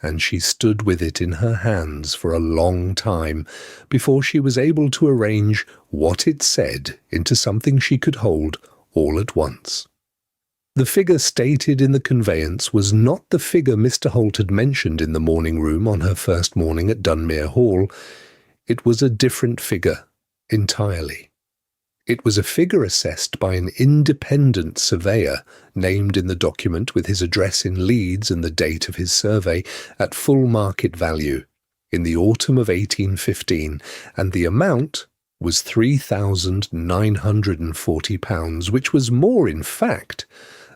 A: and she stood with it in her hands for a long time before she was able to arrange what it said into something she could hold all at once. The figure stated in the conveyance was not the figure Mr. Holt had mentioned in the morning room on her first morning at Dunmere Hall. It was a different figure entirely. It was a figure assessed by an independent surveyor, named in the document with his address in Leeds and the date of his survey, at full market value, in the autumn of 1815, and the amount was £3,940, which was more, in fact,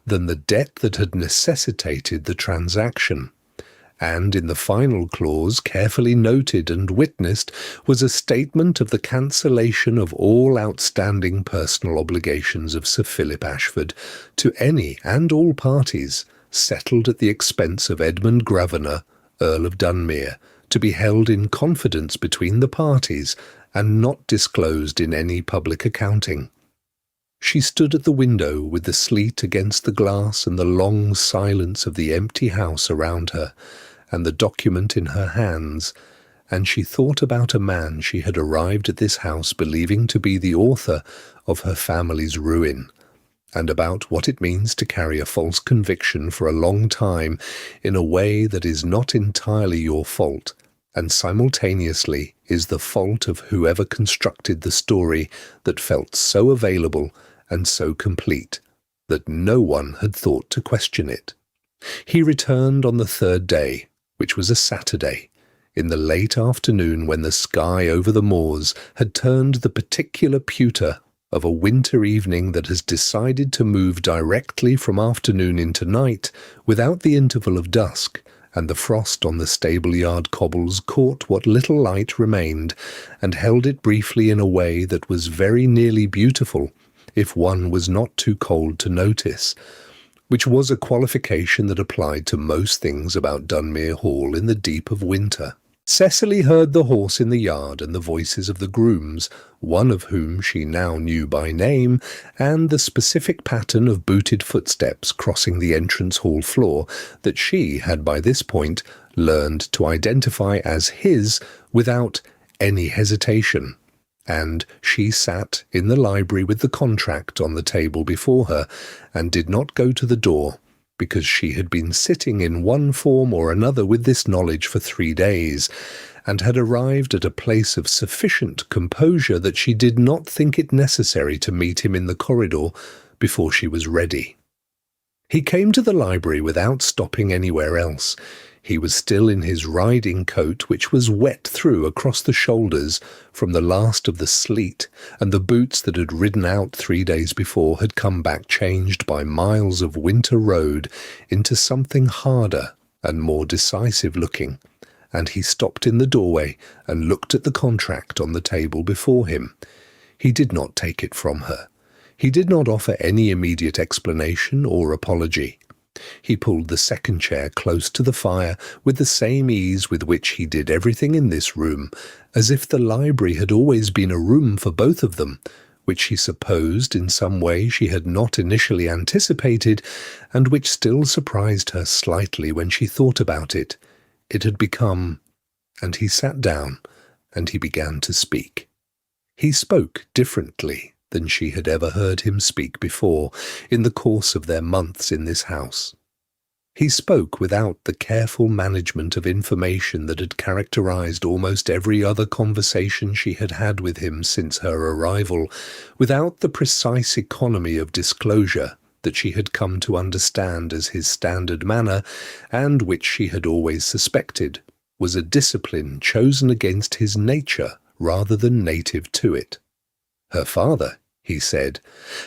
A: than the debt that had necessitated the transaction. And in the final clause, carefully noted and witnessed, was a statement of the cancellation of all outstanding personal obligations of Sir Philip Ashford to any and all parties, settled at the expense of Edmund Gravenor, Earl of Dunmere, to be held in confidence between the parties and not disclosed in any public accounting. She stood at the window with the sleet against the glass and the long silence of the empty house around her, and the document in her hands, and she thought about a man she had arrived at this house believing to be the author of her family's ruin, and about what it means to carry a false conviction for a long time in a way that is not entirely your fault, and simultaneously is the fault of whoever constructed the story that felt so available and so complete that no one had thought to question it. He returned on the 3rd day, which was a Saturday, in the late afternoon when the sky over the moors had turned the particular pewter of a winter evening that has decided to move directly from afternoon into night without the interval of dusk, and the frost on the stable-yard cobbles caught what little light remained and held it briefly in a way that was very nearly beautiful, if one was not too cold to notice, which was a qualification that applied to most things about Dunmere Hall in the deep of winter. Cecily heard the horse in the yard and the voices of the grooms, one of whom she now knew by name, and the specific pattern of booted footsteps crossing the entrance hall floor that she had by this point learned to identify as his without any hesitation. And she sat in the library with the contract on the table before her, and did not go to the door, because she had been sitting in one form or another with this knowledge for 3 days, and had arrived at a place of sufficient composure that she did not think it necessary to meet him in the corridor before she was ready. He came to the library without stopping anywhere else. He was still in his riding coat, which was wet through across the shoulders from the last of the sleet, and the boots that had ridden out 3 days before had come back changed by miles of winter road into something harder and more decisive looking, and he stopped in the doorway and looked at the contract on the table before him. He did not take it from her. He did not offer any immediate explanation or apology. He pulled the second chair close to the fire with the same ease with which he did everything in this room, as if the library had always been a room for both of them, which she supposed in some way she had not initially anticipated, and which still surprised her slightly when she thought about it. It had become... And he sat down, and he began to speak. He spoke differently than she had ever heard him speak before in the course of their months in this house. He spoke without the careful management of information that had characterized almost every other conversation she had had with him since her arrival, without the precise economy of disclosure that she had come to understand as his standard manner, and which she had always suspected was a discipline chosen against his nature rather than native to it. Her father, he said,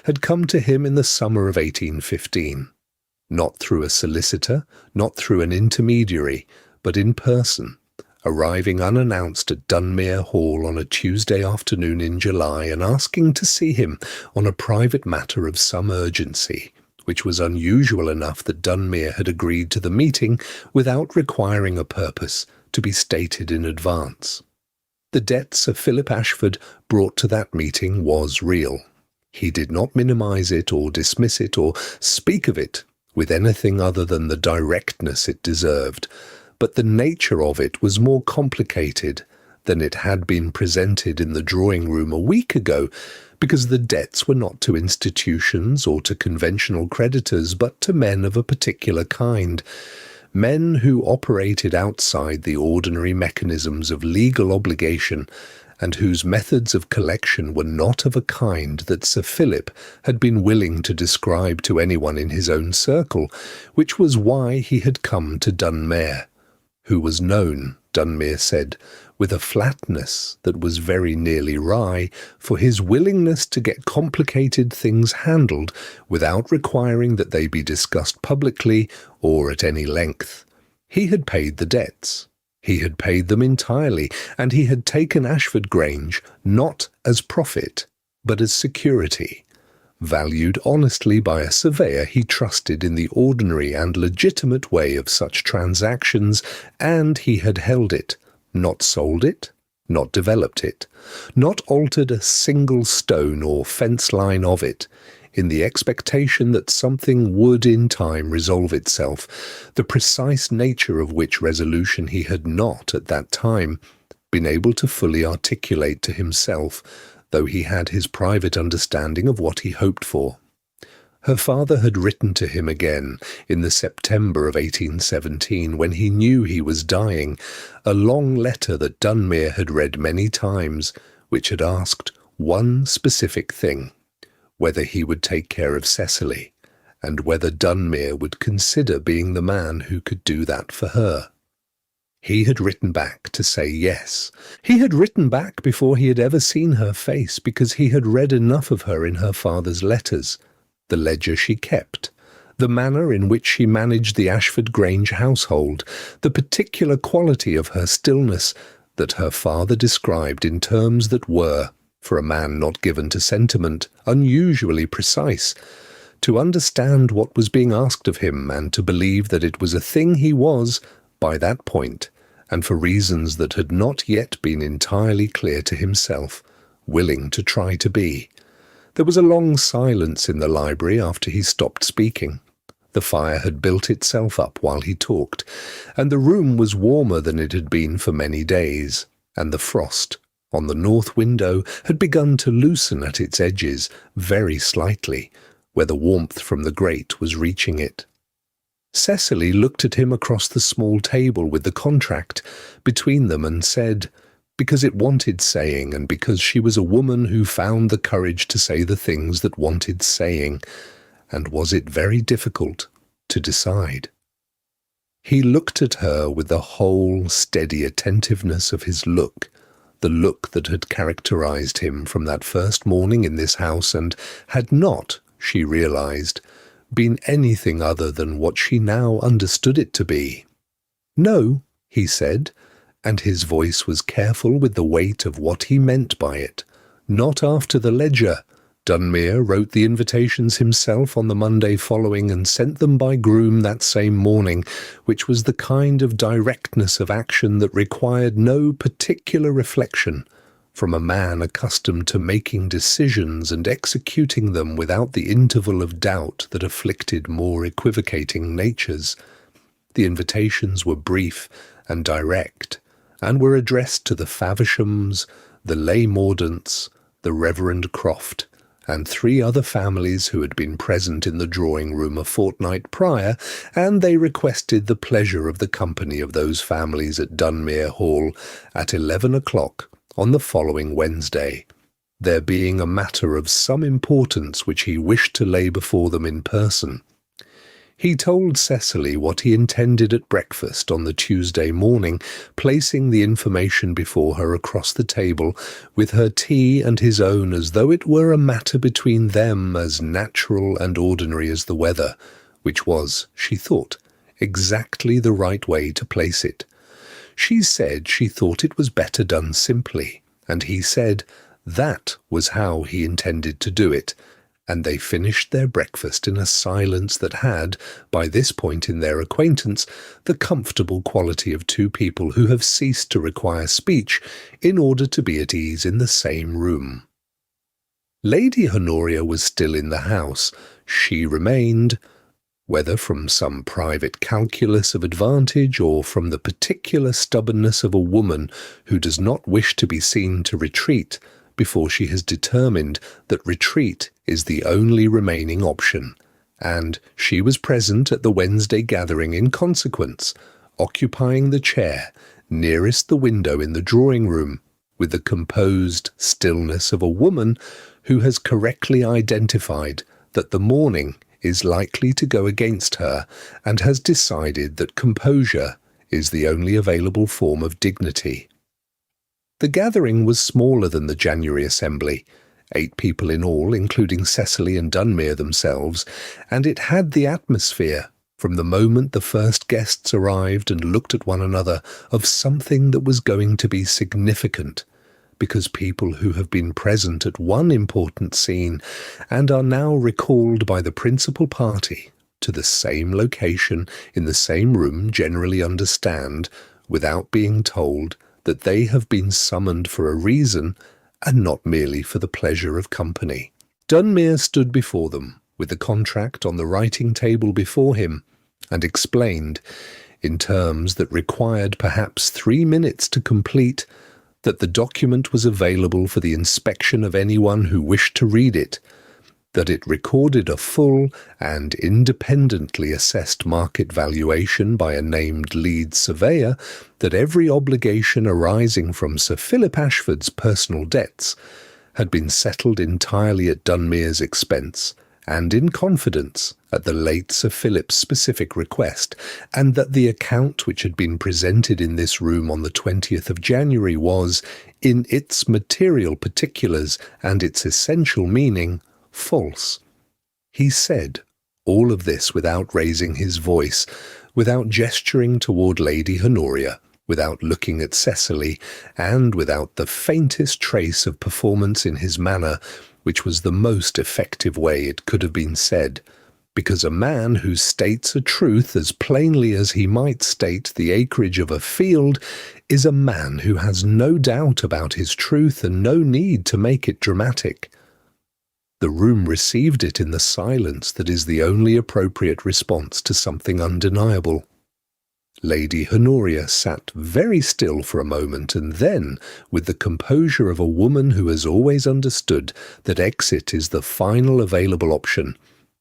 A: had come to him in the summer of 1815. Not through a solicitor, not through an intermediary, but in person, arriving unannounced at Dunmere Hall on a Tuesday afternoon in July and asking to see him on a private matter of some urgency, which was unusual enough that Dunmere had agreed to the meeting without requiring a purpose to be stated in advance. The debt Sir Philip Ashford brought to that meeting was real. He did not minimize it or dismiss it or speak of it with anything other than the directness it deserved, but the nature of it was more complicated than it had been presented in the drawing-room a week ago, because the debts were not to institutions or to conventional creditors, but to men of a particular kind, men who operated outside the ordinary mechanisms of legal obligation, and whose methods of collection were not of a kind that Sir Philip had been willing to describe to anyone in his own circle, which was why he had come to Dunmere, who was known, Dunmere said, with a flatness that was very nearly wry, for his willingness to get complicated things handled without requiring that they be discussed publicly or at any length. He had paid the debts. He had paid them entirely, and he had taken Ashford Grange not as profit, but as security, valued honestly by a surveyor he trusted in the ordinary and legitimate way of such transactions, and he had held it, not sold it, not developed it, not altered a single stone or fence line of it, in the expectation that something would in time resolve itself, the precise nature of which resolution he had not, at that time, been able to fully articulate to himself, though he had his private understanding of what he hoped for. Her father had written to him again in the September of 1817, when he knew he was dying, a long letter that Dunmere had read many times, which had asked one specific thing: whether he would take care of Cecily, and whether Dunmere would consider being the man who could do that for her. He had written back to say yes. He had written back before he had ever seen her face, because he had read enough of her in her father's letters, the ledger she kept, the manner in which she managed the Ashford Grange household, the particular quality of her stillness that her father described in terms that were, for a man not given to sentiment, unusually precise, to understand what was being asked of him and to believe that it was a thing he was, by that point, and for reasons that had not yet been entirely clear to himself, willing to try to be. There was a long silence in the library after he stopped speaking. The fire had built itself up while he talked, and the room was warmer than it had been for many days, and the frost on the north window had begun to loosen at its edges very slightly, where the warmth from the grate was reaching it. Cecily looked at him across the small table with the contract between them and said, because it wanted saying, and because she was a woman who found the courage to say the things that wanted saying, and was it very difficult to decide? He looked at her with the whole steady attentiveness of his look, the look that had characterized him from that first morning in this house, and had not, she realized, been anything other than what she now understood it to be. "No," he said, and his voice was careful with the weight of what he meant by it. "Not after the ledger. Dunmere wrote the invitations himself on the Monday following and sent them by groom that same morning, which was the kind of directness of action that required no particular reflection from a man accustomed to making decisions and executing them without the interval of doubt that afflicted more equivocating natures. The invitations were brief and direct, and were addressed to the Favershams, the Lay Mordants, the Reverend Croft, and 3 other families who had been present in the drawing-room a fortnight prior, and they requested the pleasure of the company of those families at Dunmere Hall at 11 o'clock on the following Wednesday, there being a matter of some importance which he wished to lay before them in person. He told Cecily what he intended at breakfast on the Tuesday morning, placing the information before her across the table, with her tea and his own as though it were a matter between them as natural and ordinary as the weather, which was, she thought, exactly the right way to place it. She said she thought it was better done simply, and he said that was how he intended to do it, and they finished their breakfast in a silence that had, by this point in their acquaintance, the comfortable quality of 2 people who have ceased to require speech in order to be at ease in the same room. Lady Honoria was still in the house. She remained, whether from some private calculus of advantage or from the particular stubbornness of a woman who does not wish to be seen to retreat before she has determined that retreat is the only remaining option, and she was present at the Wednesday gathering in consequence, occupying the chair nearest the window in the drawing-room, with the composed stillness of a woman who has correctly identified that the morning is likely to go against her and has decided that composure is the only available form of dignity. The gathering was smaller than the January assembly, 8 people in all, including Cecily and Dunmere themselves, and it had the atmosphere, from the moment the first guests arrived and looked at one another, of something that was going to be significant, because people who have been present at one important scene and are now recalled by the principal party to the same location in the same room generally understand, without being told, that they have been summoned for a reason and not merely for the pleasure of company. Dunmere stood before them, with the contract on the writing table before him, and explained, in terms that required perhaps 3 minutes to complete, that the document was available for the inspection of anyone who wished to read it, that it recorded a full and independently assessed market valuation by a named lead surveyor, that every obligation arising from Sir Philip Ashford's personal debts had been settled entirely at Dunmere's expense and in confidence at the late Sir Philip's specific request, and that the account which had been presented in this room on the 20th of January was, in its material particulars and its essential meaning, false. He said all of this without raising his voice, without gesturing toward Lady Honoria, without looking at Cecily, and without the faintest trace of performance in his manner, which was the most effective way it could have been said, because a man who states a truth as plainly as he might state the acreage of a field is a man who has no doubt about his truth and no need to make it dramatic. The room received it in the silence that is the only appropriate response to something undeniable. Lady Honoria sat very still for a moment, and then, with the composure of a woman who has always understood that exit is the final available option,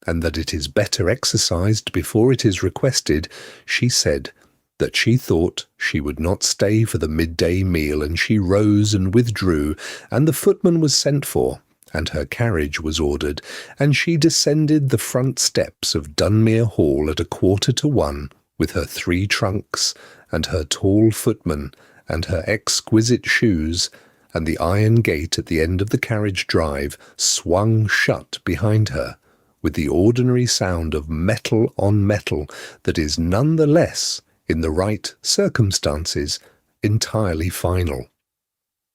A: and that it is better exercised before it is requested, she said that she thought she would not stay for the midday meal, and she rose and withdrew, and the footman was sent for, and her carriage was ordered, and she descended the front steps of Dunmere Hall at 1:15, with her 3 trunks, and her tall footman, and her exquisite shoes, and the iron gate at the end of the carriage drive swung shut behind her, with the ordinary sound of metal on metal that is none the less, in the right circumstances, entirely final.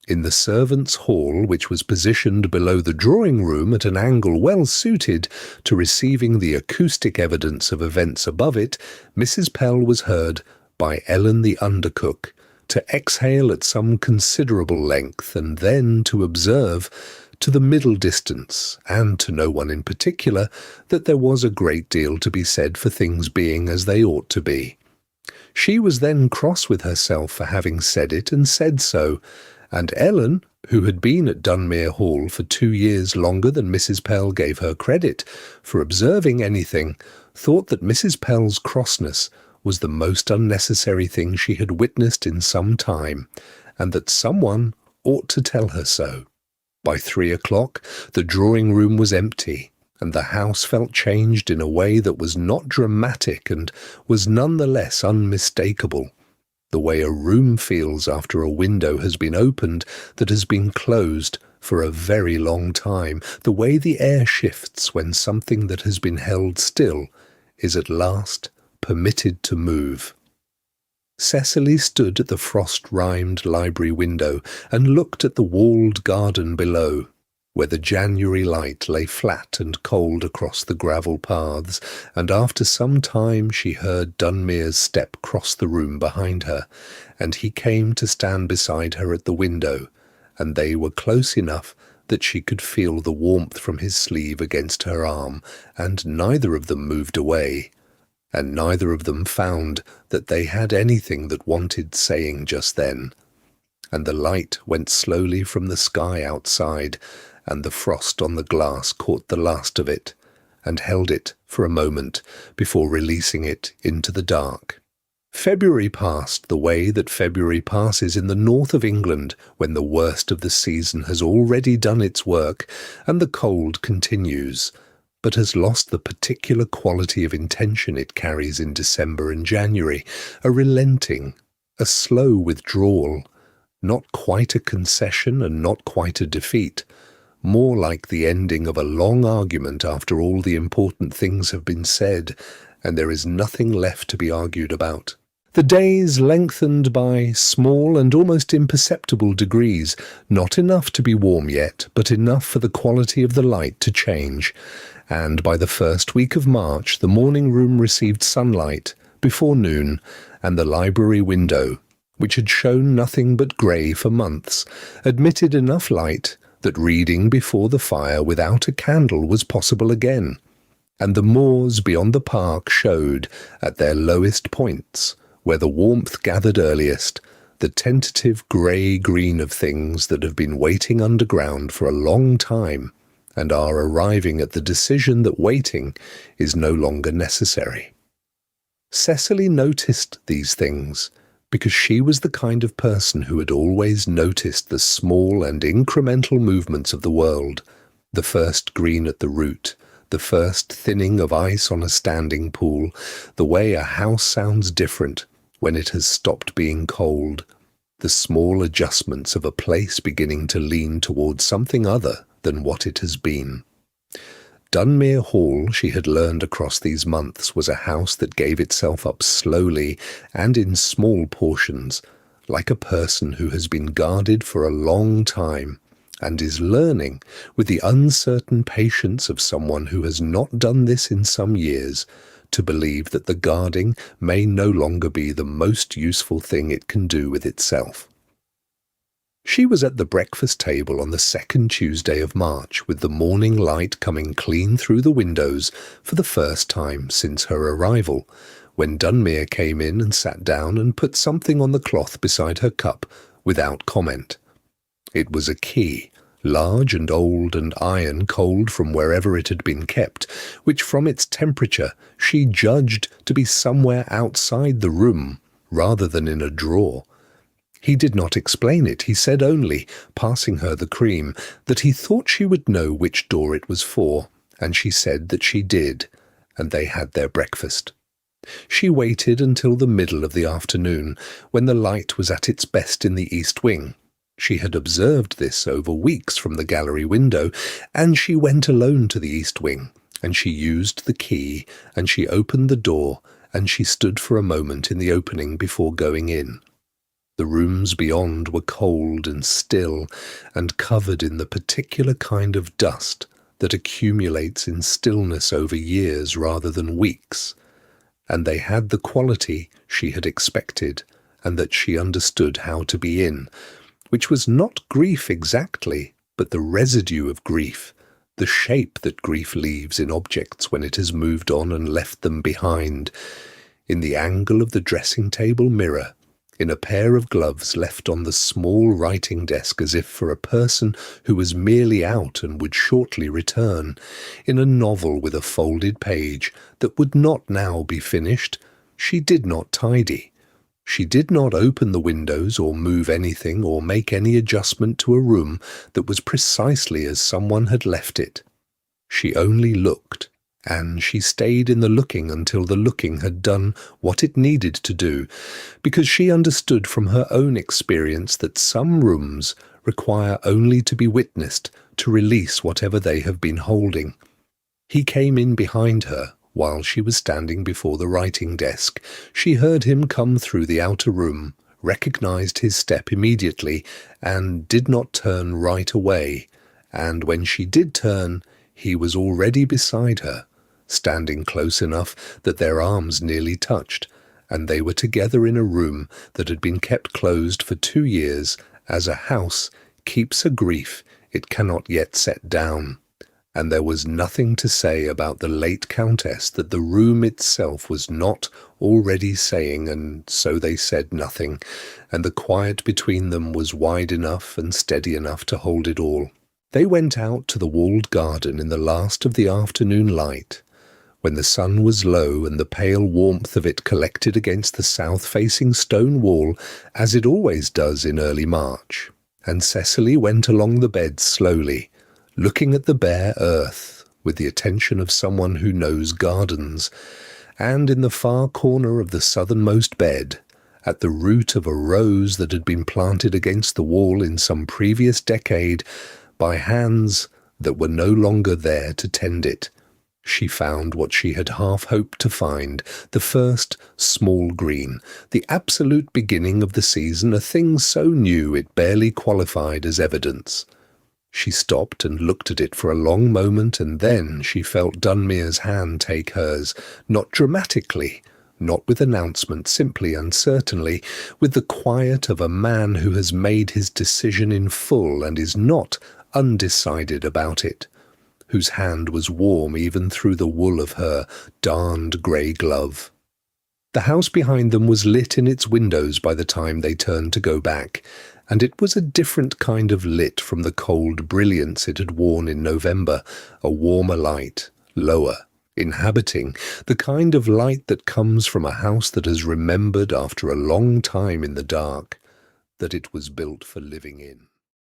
A: In the servants' hall, which was positioned below the drawing-room at an angle well suited to receiving the acoustic evidence of events above it, Mrs. Pell was heard, by Ellen the undercook, to exhale at some considerable length, and then to observe, to the middle distance, and to no one in particular, that there was a great deal to be said for things being as they ought to be. She was then cross with herself for having said it, and said so, and Ellen, who had been at Dunmere Hall for 2 years longer than Mrs. Pell gave her credit for observing anything, thought that Mrs. Pell's crossness was the most unnecessary thing she had witnessed in some time, and that someone ought to tell her so. By 3 o'clock, the drawing-room was empty, and the house felt changed in a way that was not dramatic and was none the less unmistakable. The way a room feels after a window has been opened that has been closed for a very long time, the way the air shifts when something that has been held still is at last permitted to move. Cecily stood at the frost-rimed library window and looked at the walled garden below, where the January light lay flat and cold across the gravel paths, and after some time she heard Dunmere's step cross the room behind her, and he came to stand beside her at the window, and they were close enough that she could feel the warmth from his sleeve against her arm, and neither of them moved away, and neither of them found that they had anything that wanted saying just then. And the light went slowly from the sky outside, and the frost on the glass caught the last of it, and held it for a moment before releasing it into the dark. February passed the way that February passes in the north of England when the worst of the season has already done its work and the cold continues, but has lost the particular quality of intention it carries in December and January, a relenting, a slow withdrawal, not quite a concession and not quite a defeat, more like the ending of a long argument after all the important things have been said, and there is nothing left to be argued about. The days lengthened by small and almost imperceptible degrees, not enough to be warm yet, but enough for the quality of the light to change, and by the first week of March the morning room received sunlight before noon, and the library window, which had shown nothing but grey for months, admitted enough light that reading before the fire without a candle was possible again, and the moors beyond the park showed, at their lowest points, where the warmth gathered earliest, the tentative grey-green of things that have been waiting underground for a long time and are arriving at the decision that waiting is no longer necessary. Cecily noticed these things because she was the kind of person who had always noticed the small and incremental movements of the world, the first green at the root, the first thinning of ice on a standing pool, the way a house sounds different when it has stopped being cold, the small adjustments of a place beginning to lean towards something other than what it has been. Dunmere Hall, she had learned across these months, was a house that gave itself up slowly and in small portions, like a person who has been guarded for a long time and is learning, with the uncertain patience of someone who has not done this in some years, to believe that the guarding may no longer be the most useful thing it can do with itself. She was at the breakfast table on the second Tuesday of March, with the morning light coming clean through the windows for the first time since her arrival, when Dunmere came in and sat down and put something on the cloth beside her cup without comment. It was a key, large and old and iron cold from wherever it had been kept, which from its temperature she judged to be somewhere outside the room rather than in a drawer. He did not explain it. He said only, passing her the cream, that he thought she would know which door it was for, and she said that she did, and they had their breakfast. She waited until the middle of the afternoon, when the light was at its best in the east wing. She had observed this over weeks from the gallery window, and she went alone to the east wing, and she used the key, and she opened the door, and she stood for a moment in the opening before going in. The rooms beyond were cold and still, and covered in the particular kind of dust that accumulates in stillness over years rather than weeks, and they had the quality she had expected and that she understood how to be in, which was not grief exactly, but the residue of grief, the shape that grief leaves in objects when it has moved on and left them behind. In the angle of the dressing-table mirror, in a pair of gloves left on the small writing desk as if for a person who was merely out and would shortly return, in a novel with a folded page that would not now be finished, she did not tidy. She did not open the windows or move anything or make any adjustment to a room that was precisely as someone had left it. She only looked, and she stayed in the looking until the looking had done what it needed to do, because she understood from her own experience that some rooms require only to be witnessed to release whatever they have been holding. He came in behind her while she was standing before the writing desk. She heard him come through the outer room, recognized his step immediately, and did not turn right away, and when she did turn, he was already beside her, standing close enough that their arms nearly touched, and they were together in a room that had been kept closed for 2 years, as a house keeps a grief it cannot yet set down. And there was nothing to say about the late Countess that the room itself was not already saying, and so they said nothing, and the quiet between them was wide enough and steady enough to hold it all. They went out to the walled garden in the last of the afternoon light, when the sun was low and the pale warmth of it collected against the south-facing stone wall, as it always does in early March, and Cecily went along the bed slowly, looking at the bare earth with the attention of someone who knows gardens, and in the far corner of the southernmost bed, at the root of a rose that had been planted against the wall in some previous decade by hands that were no longer there to tend it, she found what she had half hoped to find, the first small green, the absolute beginning of the season, a thing so new it barely qualified as evidence. She stopped and looked at it for a long moment, and then she felt Dunmere's hand take hers, not dramatically, not with announcement, simply uncertainly, with the quiet of a man who has made his decision in full and is not undecided about it, whose hand was warm even through the wool of her darned grey glove. The house behind them was lit in its windows by the time they turned to go back, and it was a different kind of lit from the cold brilliance it had worn in November, a warmer light, lower, inhabiting, the kind of light that comes from a house that has remembered after a long time in the dark that it was built for living in.